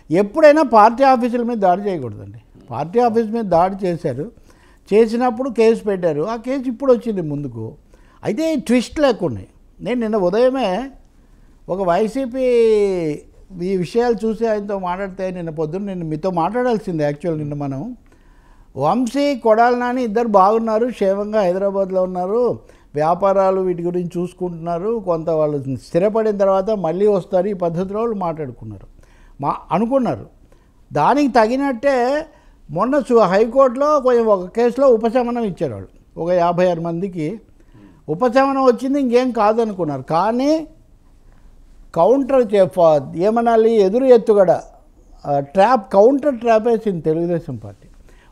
ఎప్పుడైనా పార్టీ ఆఫీసుల మీద దాడి చేయకూడదండి. పార్టీ ఆఫీస్ మీద దాడి చేశారు, చేసినప్పుడు కేసు పెట్టారు. ఆ కేసు ఇప్పుడు వచ్చింది ముందుకు. అయితే ఈ ట్విస్ట్ లేకున్నాయి. నేను నిన్న ఉదయమే ఒక వైసీపీ ఈ విషయాలు చూసి ఆయనతో మాట్లాడితే, నిన్న పొద్దున్న నేను మీతో మాట్లాడాల్సిందే యాక్చువల్. నిన్న మనం వంశీ, కొడాలి నాని ఇద్దరు బాగున్నారు, క్షేమంగా హైదరాబాద్లో ఉన్నారు, వ్యాపారాలు వీటి గురించి చూసుకుంటున్నారు, కొంత వాళ్ళు స్థిరపడిన తర్వాత మళ్ళీ వస్తారు, ఈ పద్ధతిలో వాళ్ళు మాట్లాడుకున్నారు, అనుకున్నారు. దానికి తగినట్టే మొన్న హైకోర్టులో కొంచెం ఒక కేసులో ఉపశమనం ఇచ్చారు వాళ్ళు. ఒక 56 మందికి ఉపశమనం వచ్చింది, ఇంకేం కాదనుకున్నారు. కానీ కౌంటర్ ఏమనాలి, ఎదురు ఎత్తుగడ కౌంటర్ ట్రాప్ వేసింది తెలుగుదేశం పార్టీ.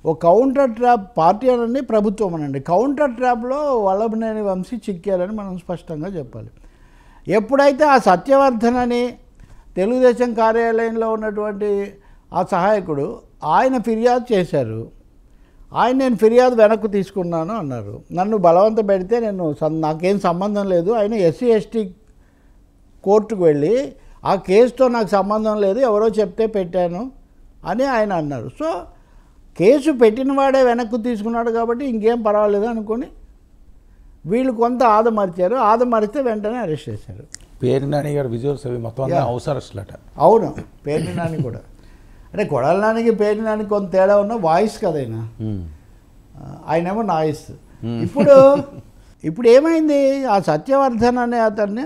ఓ కౌంటర్ ట్రాప్ పార్టీ అనండి, ప్రభుత్వం అనండి, కౌంటర్ ట్రాప్లో వల్లభనేని వంశీ చిక్కారని మనం స్పష్టంగా చెప్పాలి. ఎప్పుడైతే ఆ సత్యవర్ధన్ అని తెలుగుదేశం కార్యాలయంలో ఉన్నటువంటి ఆ సహాయకుడు ఆయన ఫిర్యాదు చేశారు. నేను ఫిర్యాదు వెనక్కు తీసుకున్నాను అన్నారు. నన్ను బలవంత పెడితే నాకేం సంబంధం లేదు, ఆయన ఎస్సీ ఎస్టీ కోర్టుకు వెళ్ళి ఆ కేసుతో నాకు సంబంధం లేదు, ఎవరో చెప్తే పెట్టాను అని ఆయన అన్నారు. సో కేసు పెట్టిన వాడే వెనక్కు తీసుకున్నాడు కాబట్టి ఇంకేం పర్వాలేదు అనుకొని వీళ్ళు కొంత ఆదమరిస్తే వెంటనే అరెస్ట్ చేశారు. పేరు నాని గారు విజువల్స్ అవి మొత్తం అవసరస్లట. అవును, పేరు నాని కూడా అంటే కొడాలి నానికి పేరు నానికి కొంత తేడా ఉన్న వాయిస్ కదైనా, ఆయనేమో నాయిస్. ఇప్పుడు ఏమైంది, ఆ సత్యవర్ధన్ అనే అతన్ని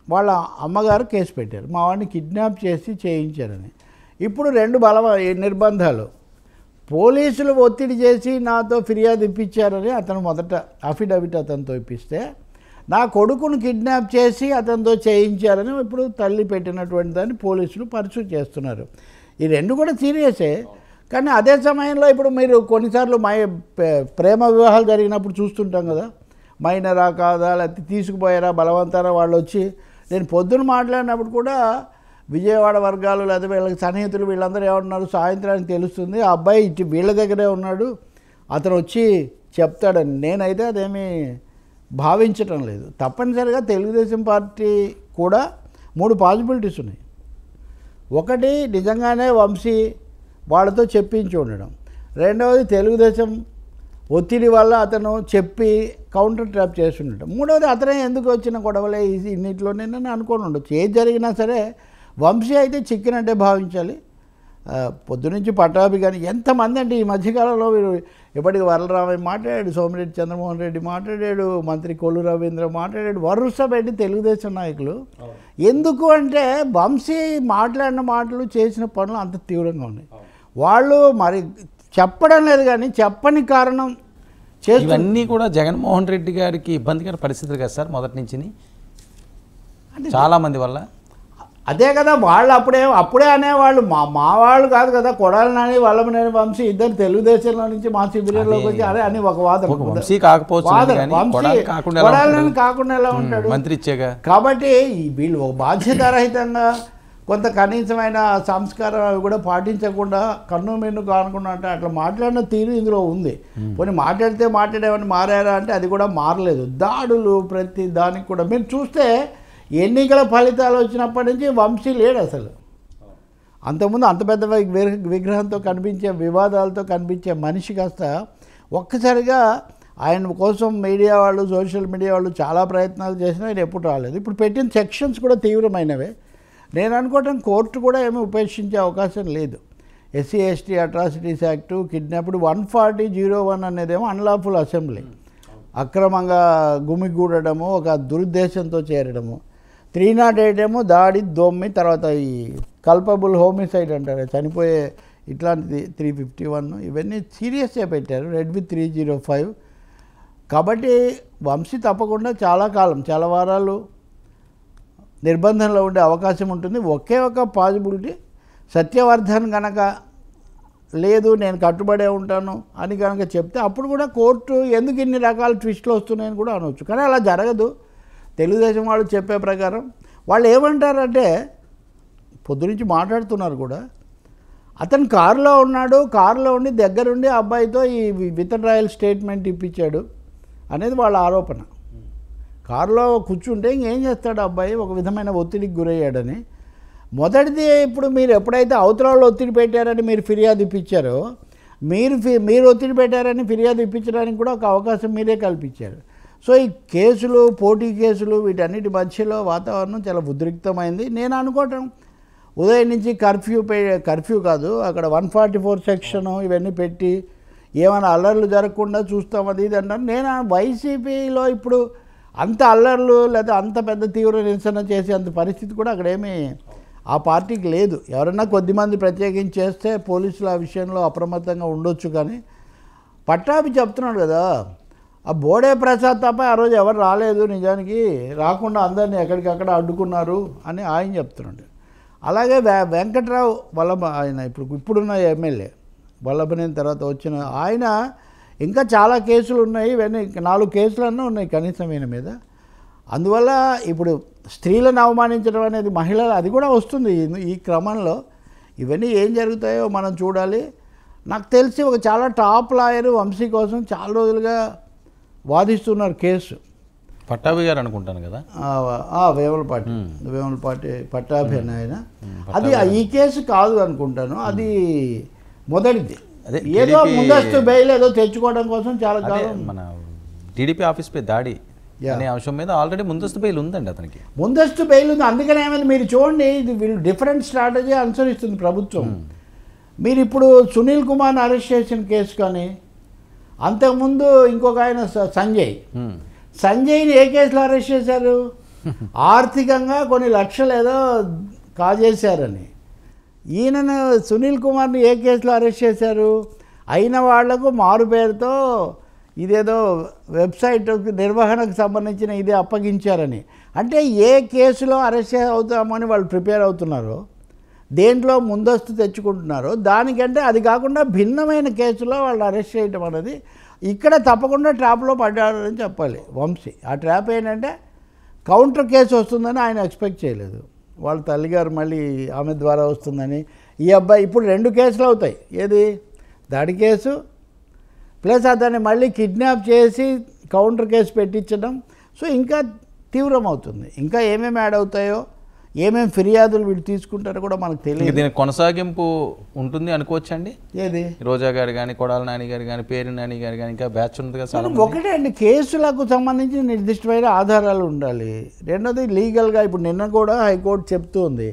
వాళ్ళ అమ్మగారు కేసు పెట్టారు, మా వాడిని కిడ్నాప్ చేసి చేయించారని. ఇప్పుడు 2 నిర్బంధాలు, పోలీసులు ఒత్తిడి చేసి నాతో ఫిర్యాదు ఇప్పించారని అతను మొదట అఫిడవిట్ అతనితో ఇప్పిస్తే, నా కొడుకును కిడ్నాప్ చేసి అతనితో చేయించారని ఇప్పుడు తల్లి పెట్టినటువంటి దాన్ని పోలీసులు పర్సూ చేస్తున్నారు. ఈ 2 కూడా సీరియసే. కానీ అదే సమయంలో ఇప్పుడు మీరు కొన్నిసార్లు ప్రేమ వివాహాలు జరిగినప్పుడు చూస్తుంటాం కదా, మైనరా కాదా లేకపోతే తీసుకుపోయారా బలవంతారా వాళ్ళు వచ్చి. నేను పొద్దున మాట్లాడినప్పుడు కూడా విజయవాడ వర్గాలు లేదా వీళ్ళకి సన్నిహితులు వీళ్ళందరూ ఏమన్నారు, సాయంత్రానికి తెలుస్తుంది ఆ అబ్బాయి వీళ్ళ దగ్గరే ఉన్నాడు, అతను వచ్చి చెప్తాడని. నేనైతే అదేమీ భావించటం లేదు. తప్పనిసరిగా తెలుగుదేశం పార్టీ కూడా 3 పాసిబిలిటీస్ ఉన్నాయి. ఒకటి, నిజంగానే వంశీ వాళ్ళతో చెప్పించి ఉండడం. రెండవది, తెలుగుదేశం ఒత్తిడి వల్ల అతను చెప్పి కౌంటర్ ట్రాప్ చేసి ఉండడం. మూడవది, అతనే ఎందుకు వచ్చిన గొడవలే ఇన్నింటిలోనే నేను అనుకోని ఉండొచ్చు. ఏది జరిగినా సరే వంశీ అయితే చిక్కినట్టే భావించాలి. పొద్దునుంచి పట్టాభి కానీ ఎంతమంది అంటే ఈ మధ్యకాలంలో వీరు ఇప్పటికి వరలరామయ్య మాట్లాడాడు, సోమిరెడ్డి చంద్రమోహన్ రెడ్డి మాట్లాడాడు, మంత్రి కొల్లు రవీంద్ర మాట్లాడాడు, వరుస పెట్టి తెలుగుదేశం నాయకులు. ఎందుకు అంటే వంశీ మాట్లాడిన మాటలు చేసిన పనులు అంత తీవ్రంగా ఉన్నాయి. వాళ్ళు మరి చెప్పడం లేదు కానీ చెప్పని కారణం ఇవన్నీ కూడా జగన్మోహన్ రెడ్డి గారికి ఇబ్బందికర పరిస్థితులు కదా సార్ మొదటి నుంచి చాలామంది వల్ల. అదే కదా వాళ్ళు అప్పుడే అనేవాళ్ళు మా వాళ్ళు కాదు కదా, కొడాలి నాని వల్లభనేని వంశీ ఇద్దరు తెలుగుదేశంలో నుంచి మా శిబిరంలోకి వచ్చి అదే అని ఒక వాదన. వంశీ కొడాలి నాని కాకుండా ఎలా ఉంటాడు, మంత్రి ఇచ్చేగా. కాబట్టి వీళ్ళు ఒక బాధ్యతారహితంగా కొంత కనీసమైన సంస్కారం అవి కూడా పాటించకుండా కన్ను మెన్ను కానుకుండా అంటే అట్లా మాట్లాడిన తీరు ఇందులో ఉంది. కొన్ని మాట్లాడేవని మారారా అంటే అది కూడా మారలేదు. దాడులు ప్రతి దానికి కూడా మీరు చూస్తే ఎన్నికల ఫలితాలు వచ్చినప్పటి నుంచి వంశీ లేడు అసలు. అంతకుముందు అంత పెద్ద విగ్రహంతో కనిపించే వివాదాలతో కనిపించే మనిషి కాస్త ఒక్కసారిగా ఆయన కోసం మీడియా వాళ్ళు సోషల్ మీడియా వాళ్ళు చాలా ప్రయత్నాలు చేసినా ఆయన ఎప్పుడు రాలేదు. ఇప్పుడు పెట్టిన సెక్షన్స్ కూడా తీవ్రమైనవే. నేను అనుకోవటం కోర్టు కూడా ఏమీ ఉపేక్షించే అవకాశం లేదు. SC ST atrocities act, kidnapped 140(01) అనేదేమో అన్లాఫుల్ అసెంబ్లీ, అక్రమంగా గుమిగూడడము, ఒక దురుద్దేశంతో చేరడము. 308 ఏమో దాడి దొమ్మి, తర్వాత ఈ కల్పబుల్ హోమిసైడ్ అంటారు చనిపోయే ఇట్లాంటిది 351. ఇవన్నీ సీరియస్గా పెట్టారు. Red with 305. కాబట్టి వంశీ తప్పకుండా చాలా కాలం చాలా వారాలు నిర్బంధంలో ఉండే అవకాశం ఉంటుంది. ఒకే ఒక పాజిబిలిటీ, సత్యవర్ధన్ కనుక లేదు నేను కట్టుబడే ఉంటాను అని కనుక చెప్తే అప్పుడు కూడా కోర్టు ఎందుకు ఇన్ని రకాల ట్విస్టులు వస్తున్నాయని కూడా అనవచ్చు. కానీ అలా జరగదు. తెలుగుదేశం వాళ్ళు చెప్పే ప్రకారం వాళ్ళు ఏమంటారంటే పొద్దునుంచి మాట్లాడుతున్నారు కూడా, అతను కారులో ఉన్నాడు, కారులో ఉండి దగ్గరుండి అబ్బాయితో ఈ విత్డ్రాయల్ స్టేట్మెంట్ ఇప్పించాడు అనేది వాళ్ళ ఆరోపణ. కారులో కూర్చుంటే ఇంకేం చేస్తాడు అబ్బాయి, ఒక విధమైన ఒత్తిడికి గురయ్యాడని. మొదటిది, ఇప్పుడు మీరు ఎప్పుడైతే అవతల ఒత్తిడి పెట్టారని మీరు ఫిర్యాదు ఇప్పించారో, మీరు ఒత్తిడి పెట్టారని ఫిర్యాదు ఇప్పించడానికి కూడా ఒక అవకాశం మీరే కల్పించారు. సో ఈ కేసులు, పోటీ కేసులు, వీటన్నిటి మధ్యలో వాతావరణం చాలా ఉద్రిక్తమైంది. నేను అనుకోవటం ఉదయం నుంచి కర్ఫ్యూ కాదు, అక్కడ 144 సెక్షన్ ఇవన్నీ పెట్టి ఏమైనా అల్లర్లు జరగకుండా చూస్తాం అది ఇది అంటారు. నేను వైసీపీలో ఇప్పుడు అంత అల్లర్లు లేదా అంత పెద్ద తీవ్ర నిరసన చేసే అంత పరిస్థితి కూడా అక్కడేమీ ఆ పార్టీకి లేదు. ఎవరన్నా కొద్దిమంది ప్రత్యేకించి చేస్తే పోలీసులు ఆ విషయంలో అప్రమత్తంగా ఉండొచ్చు. కానీ పట్టాభి చెప్తున్నాడు కదా, ఆ బోడే ప్రసాద్ తప్ప ఆ రోజు ఎవరు రాలేదు, నిజానికి రాకుండా అందరినీ ఎక్కడికక్కడ అడ్డుకున్నారు అని ఆయన చెప్తున్నాడు. అలాగే వెంకట్రావు ఆయన ఇప్పుడున్న ఎమ్మెల్యే వల్లభనేని తర్వాత వచ్చిన ఆయన, ఇంకా చాలా కేసులు ఉన్నాయి, ఇవన్నీ 4 కేసులన్నా ఉన్నాయి కనీసం ఈయన మీద. అందువల్ల ఇప్పుడు స్త్రీలను అవమానించడం అనేది మహిళలు అది కూడా వస్తుంది ఈ క్రమంలో. ఇవన్నీ ఏం జరుగుతాయో మనం చూడాలి. నాకు తెలిసి ఒక చాలా టాప్ లాయర్ వంశీ కోసం చాలా రోజులుగా వాదిస్తున్నారు కేసు. పట్టాభి గారు అనుకుంటాను కదా. వేములపాటి పట్టాభి అని ఆయన. అది ఈ కేసు కాదు అనుకుంటాను, అది మొదటిది. అదే ఏదో ముందస్తు బెయిల్ ఏదో తెచ్చుకోవడం కోసం చాలా కాలం మన టీడీపీ ఆఫీస్పై దాడి అనే అంశం మీద ఆల్రెడీ ముందస్తు బెయిల్ ఉందండి అతనికి. ముందస్తు బెయిల్ ఉంది. అందుకనే ఏమైంది మీరు చూడండి, ఇది వీళ్ళు డిఫరెంట్ స్ట్రాటజీ అనుసరిస్తుంది ప్రభుత్వం. మీరు ఇప్పుడు సునీల్ కుమార్ని అరెస్ట్ చేసిన కేసు కానీ, అంతకుముందు ఇంకొక ఆయన సంజయ్ని ఏ కేసులో అరెస్ట్ చేశారు? ఆర్థికంగా కొన్ని లక్షలు ఏదో కాజేశారని. ఈయనను సునీల్ కుమార్ని ఏ కేసులో అరెస్ట్ చేశారు? అయిన వాళ్లకు మారు పేరుతో ఇదేదో వెబ్సైట్ నిర్వహణకు సంబంధించిన ఇది అప్పగించారని. అంటే ఏ కేసులో అరెస్ట్ అవుతామని వాళ్ళు ప్రిపేర్ అవుతున్నారో, దేంట్లో ముందస్తు తెచ్చుకుంటున్నారో దానికంటే అది కాకుండా భిన్నమైన కేసులో వాళ్ళు అరెస్ట్ చేయడం అనేది ఇక్కడ తప్పకుండా ట్రాప్లో పడ్డారని చెప్పాలి వంశీ. ఆ ట్రాప్ ఏంటంటే కౌంటర్ కేసు వస్తుందని ఆయన ఎక్స్పెక్ట్ చేయలేదు. వాళ్ళ తల్లిగారు మళ్ళీ ఆమె ద్వారా వస్తుందని. ఈ అబ్బాయి ఇప్పుడు 2 కేసులు అవుతాయి. ఏది? దాడి కేసు ప్లస్ అతన్ని మళ్ళీ కిడ్నాప్ చేసి కౌంటర్ కేసు పెట్టించడం. సో ఇంకా తీవ్రం అవుతుంది. ఇంకా ఏమేమి యాడ్ అవుతాయో, ఏమేమి ఫిర్యాదులు వీళ్ళు తీసుకుంటారో కూడా మనకు తెలియదు. దీనికి కొనసాగింపు ఉంటుంది అనుకోవచ్చండి. ఏది? రోజా గారు కానీ, కొడాల నాని గారు కానీ, పేరు నాని గారు కానీ, ఇంకా బ్యాచ్ ఉంది కదా చాలా. ఒకటే అండి, కేసులకు సంబంధించి నిర్దిష్టమైన ఆధారాలు ఉండాలి. రెండోది లీగల్గా ఇప్పుడు నిన్న కూడా హైకోర్టు చెప్తుంది,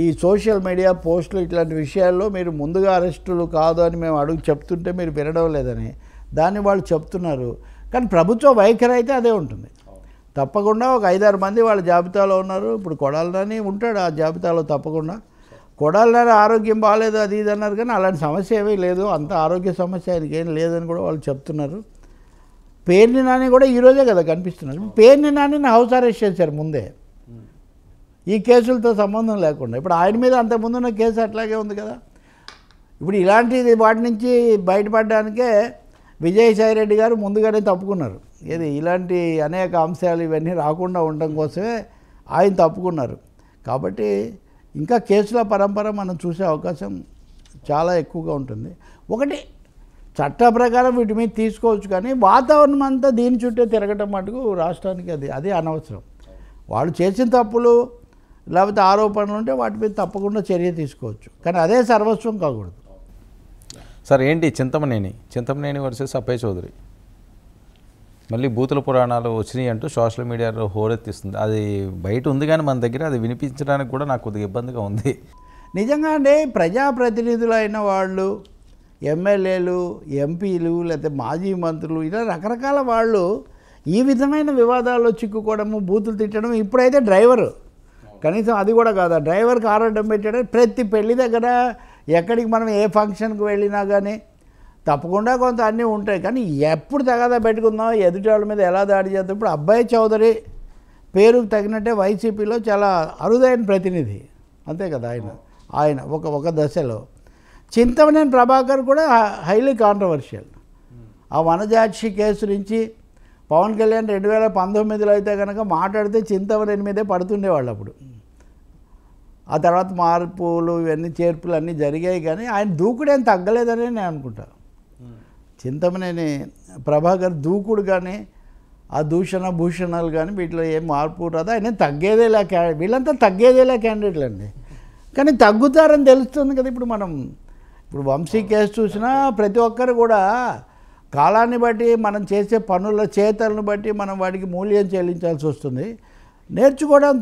ఈ సోషల్ మీడియా పోస్టులు ఇట్లాంటి విషయాల్లో మీరు ముందుగా అరెస్టులు కాదు అని మేము చెప్తుంటే మీరు వినడం లేదని దాన్ని వాళ్ళు చెప్తున్నారు. కానీ ప్రభుత్వ వైఖరి అయితే అదే ఉంటుంది. తప్పకుండా ఒక 5-6 మంది వాళ్ళ జాబితాలో ఉన్నారు. ఇప్పుడు కొడాల నాని ఉంటాడు ఆ జాబితాలో తప్పకుండా. కొడాల నాని ఆరోగ్యం బాగాలేదు అది ఇది అన్నారు, కానీ అలాంటి సమస్య ఏమీ లేదు, అంత ఆరోగ్య సమస్య ఆయనకి ఏం లేదని కూడా వాళ్ళు చెప్తున్నారు. పేర్ని నాని కూడా ఈరోజే కదా కనిపిస్తున్నారు. పేర్ని నానిని హౌస్ అరెస్ట్ చేశారు ముందే, ఈ కేసులతో సంబంధం లేకుండా. ఇప్పుడు ఆయన మీద అంతకుముందు ఉన్న కేసు అట్లాగే ఉంది కదా. ఇప్పుడు ఇలాంటి వాటి నుంచి బయటపడడానికే విజయసాయిరెడ్డి గారు ముందుగానే తప్పుకున్నారు. ఏది ఇలాంటి అనేక అంశాలు ఇవన్నీ రాకుండా ఉండడం కోసమే ఆయన తప్పుకున్నారు. కాబట్టి ఇంకా కేసుల పరంపర మనం చూసే అవకాశం చాలా ఎక్కువగా ఉంటుంది. ఒకటి చట్ట ప్రకారం వీటి మీద తీసుకోవచ్చు, కానీ వాతావరణం అంతా దీని చుట్టే తిరగటం మటుకు రాష్ట్రానికి అది అనవసరం. వాళ్ళు చేసిన తప్పులు లేకపోతే ఆరోపణలు ఉంటే వాటి మీద తప్పకుండా చర్య తీసుకోవచ్చు, కానీ అదే సర్వస్వం కాకూడదు. సార్ ఏంటి చింతమనేని వర్సెస్ అప్పయ్య చౌదరి మళ్ళీ బూతుల పురాణాలు వచ్చినాయి అంటూ సోషల్ మీడియాలో హోరెత్తిస్తుంది. అది బయట ఉంది కానీ మన దగ్గర అది వినిపించడానికి కూడా నాకు కొద్దిగా ఇబ్బందిగా ఉంది. నిజంగా అంటే ప్రజాప్రతినిధులు అయిన వాళ్ళు, ఎమ్మెల్యేలు, ఎంపీలు, లేకపోతే మాజీ మంత్రులు, ఇలా రకరకాల వాళ్ళు ఈ విధమైన వివాదాల్లో చిక్కుకోవడము, బూతులు తిట్టడం. ఇప్పుడైతే డ్రైవరు కనీసం అది కూడా కాదు, డ్రైవర్కి ఆరోగ్యం పెట్టడం. ప్రతి పెళ్లి దగ్గర ఎక్కడికి మనం ఏ ఫంక్షన్కి వెళ్ళినా కానీ తప్పకుండా కొంత అన్నీ ఉంటాయి, కానీ ఎప్పుడు తగాదా పెట్టుకుందాం, ఎదుటి వాళ్ళ మీద ఎలా దాడి చేద్దాం. ఇప్పుడు అబ్బాయి చౌదరి పేరుకు తగినట్టే వైసీపీలో చాలా అరుదైన ప్రతినిధి, అంతే కదా ఆయన ఒక దశలో. చింతమనేని ప్రభాకర్ కూడా హైలీ కాంట్రవర్షియల్. ఆ వనజాక్షి కేసు నుంచి పవన్ కళ్యాణ్ 2019లో అయితే కనుక మాట్లాడితే చింతమనేని మీదే పడుతుండేవాళ్ళు అప్పుడు. ఆ తర్వాత మార్పులు ఇవన్నీ చేర్పులు అన్నీ జరిగాయి, కానీ ఆయన దూకుడేం తగ్గలేదని నేను అనుకుంటాను. చింతమనేని ప్రభాకర్ దూకుడు కానీ ఆ దూషణ భూషణాలు కానీ వీటిలో ఏం మార్పు రాదు. ఆయన తగ్గేదేలా వీళ్ళంతా తగ్గేదేలా క్యాండిడేట్లు అండి, కానీ తగ్గుతారని తెలుస్తుంది కదా. ఇప్పుడు వంశీ కేసు చూసినా ప్రతి ఒక్కరు కూడా కాలాన్ని బట్టి మనం చేసే పనుల చేతలను బట్టి మనం వాటికి మూల్యం చెల్లించాల్సి వస్తుంది. నేర్చుకోవడం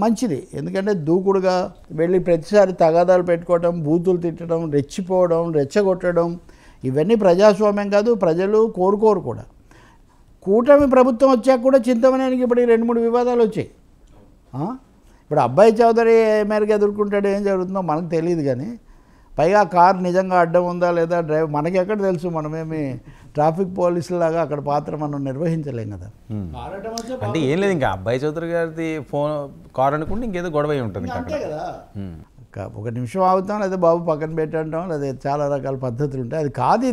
మంచిది, ఎందుకంటే దూకుడుగా వెళ్ళి ప్రతిసారి తగాదాలు పెట్టుకోవడం, బూతులు తిట్టడం, రెచ్చిపోవడం, రెచ్చగొట్టడం ఇవన్నీ ప్రజాస్వామ్యం కాదు, ప్రజలు కోరుకోరు కూడా. కూటమి ప్రభుత్వం వచ్చాక కూడా చింతమనేనికి ఇప్పుడు 2-3 వివాదాలు వచ్చాయి. ఇప్పుడు అబ్బాయి చౌదరి ఏ మేరకు ఎదుర్కొంటాడో ఏం జరుగుతుందో మనకు తెలియదు, కానీ పైగా కారు నిజంగా అడ్డం ఉందా లేదా డ్రైవర్ మనకి ఎక్కడ తెలుసు. మనమేమి ట్రాఫిక్ పోలీసులాగా అక్కడ పాత్ర మనం నిర్వహించలేం కదా. అంటే ఏం లేదు, ఇంకా అబ్బాయి చౌదరి గారిది కారు అనుకుంటే ఇంకేదో గొడవ ఉంటుంది అంతే కదా. ఒక నిమిషం ఆగుతాం, లేదా బాబు పక్కన పెట్టంటాం, లేదా చాలా రకాల పద్ధతులు ఉంటాయి. అది కాదు,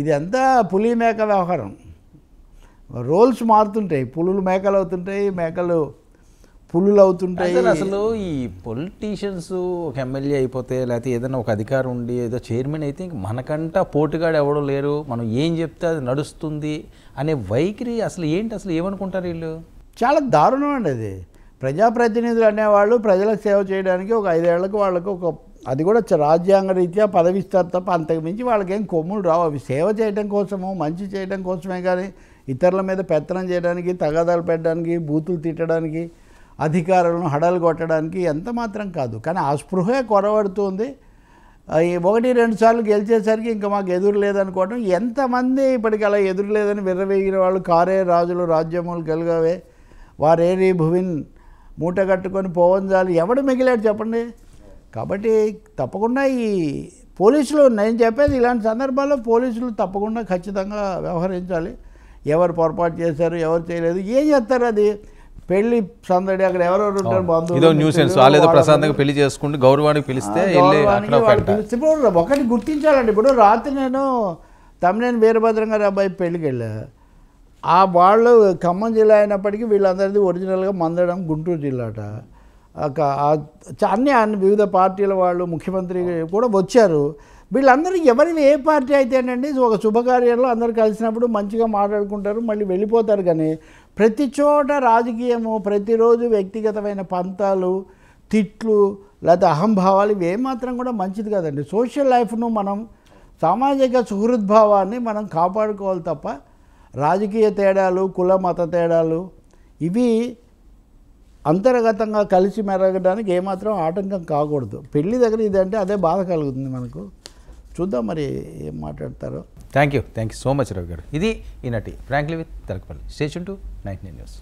ఇది అంతా పులి మేక వ్యవహారం. రోల్స్ మారుతుంటాయి, పులులు మేకలు అవుతుంటాయి, మేకలు పులులు అవుతుంటాయి. అసలు ఈ పొలిటీషియన్స్ ఒక ఎమ్మెల్యే అయిపోతే లేకపోతే ఏదైనా ఒక అధికారం ఉండి ఏదో చైర్మన్ అయితే ఇంక మనకంటా పోటుగాడు ఎవడో లేరు, మనం ఏం చెప్తే అది నడుస్తుంది అనే వైఖరి అసలు ఏంటి, అసలు ఏమనుకుంటారు వీళ్ళు? చాలా దారుణం అండి అది. ప్రజాప్రతినిధులు అనేవాళ్ళు ప్రజలకు సేవ చేయడానికి ఒక 5 ఏళ్లకు వాళ్ళకు ఒక, అది కూడా రాజ్యాంగ రీత్యా పదవి ఇస్తారు తప్ప అంతకు మించి వాళ్ళకేం కొమ్ములు రావు. అవి సేవ చేయడం కోసము, మంచి చేయడం కోసమే కానీ ఇతరుల మీద పెత్తనం చేయడానికి, తగాదాలు పెట్టడానికి, బూతులు తిట్టడానికి, అధికారులను హడలు కొట్టడానికి ఎంత మాత్రం కాదు. కానీ ఆ స్పృహే కొరవడుతుంది. 1-2 సార్లు గెలిచేసరికి ఇంకా మాకు ఎదురు లేదనుకోవడం. ఎంతమంది ఇప్పటికి అలా ఎదురు లేదని విర్రవేగిన వాళ్ళు, కారే రాజులు రాజ్యములు గెలగవే వారేరి భువిన్ మూట కట్టుకొని పోవంజాలి ఎవడు మిగిలాడు చెప్పండి. కాబట్టి తప్పకుండా ఈ పోలీసులు, నేను చెప్పేది ఇలాంటి సందర్భాల్లో పోలీసులు తప్పకుండా ఖచ్చితంగా వ్యవహరించాలి. ఎవరు పొరపాటు చేశారు, ఎవరు చేయలేదు, ఏం చేస్తారు. అది పెళ్లి సందడి, అక్కడ ఎవరెవరు ఉంటారు బంధువులు, ఇదో న్యూసెన్స్, వాళ్ళేదో ప్రశాంతంగా పెళ్లి చేసుకుంటూ గౌరవానికి పిలిస్తే ఇప్పుడు ఒకటి గుర్తించాలండి. ఇప్పుడు రాత్రి నేను తమ్మినేని వీరభద్రం గారి అబ్బాయి పెళ్ళికి వెళ్ళా. ఆ వాళ్ళు ఖమ్మం జిల్లా అయినప్పటికీ వీళ్ళందరిది ఒరిజినల్గా మందడం గుంటూరు జిల్లాట. అన్ని వివిధ పార్టీల వాళ్ళు, ముఖ్యమంత్రి కూడా వచ్చారు. వీళ్ళందరూ ఎవరిని ఏ పార్టీ అయితేనండి ఒక శుభకార్యంలో అందరు కలిసినప్పుడు మంచిగా మాట్లాడుకుంటారు, మళ్ళీ వెళ్ళిపోతారు. కానీ ప్రతి చోట రాజకీయము, ప్రతిరోజు వ్యక్తిగతమైన పంతాలు, తిట్లు, లేకపోతే అహంభావాలు ఇవి ఏమాత్రం కూడా మంచిది కాదండి. సోషల్ లైఫ్ను మనం, సామాజిక సుహృద్భావాన్ని మనం కాపాడుకోవాలి తప్ప రాజకీయ తేడాలు, కుల మత తేడాలు ఇవి అంతర్గతంగా కలిసి మెరగడానికి ఏమాత్రం ఆటంకం కాకూడదు. పెళ్లి దగ్గర ఇదంటే అదే బాధ కలుగుతుంది మనకు. చూద్దాం మరి ఏం మాట్లాడతారో. Thank you so much Ravi గారు. ఇది ఈనాటి frankly with Telakapalli. Station to 99 news.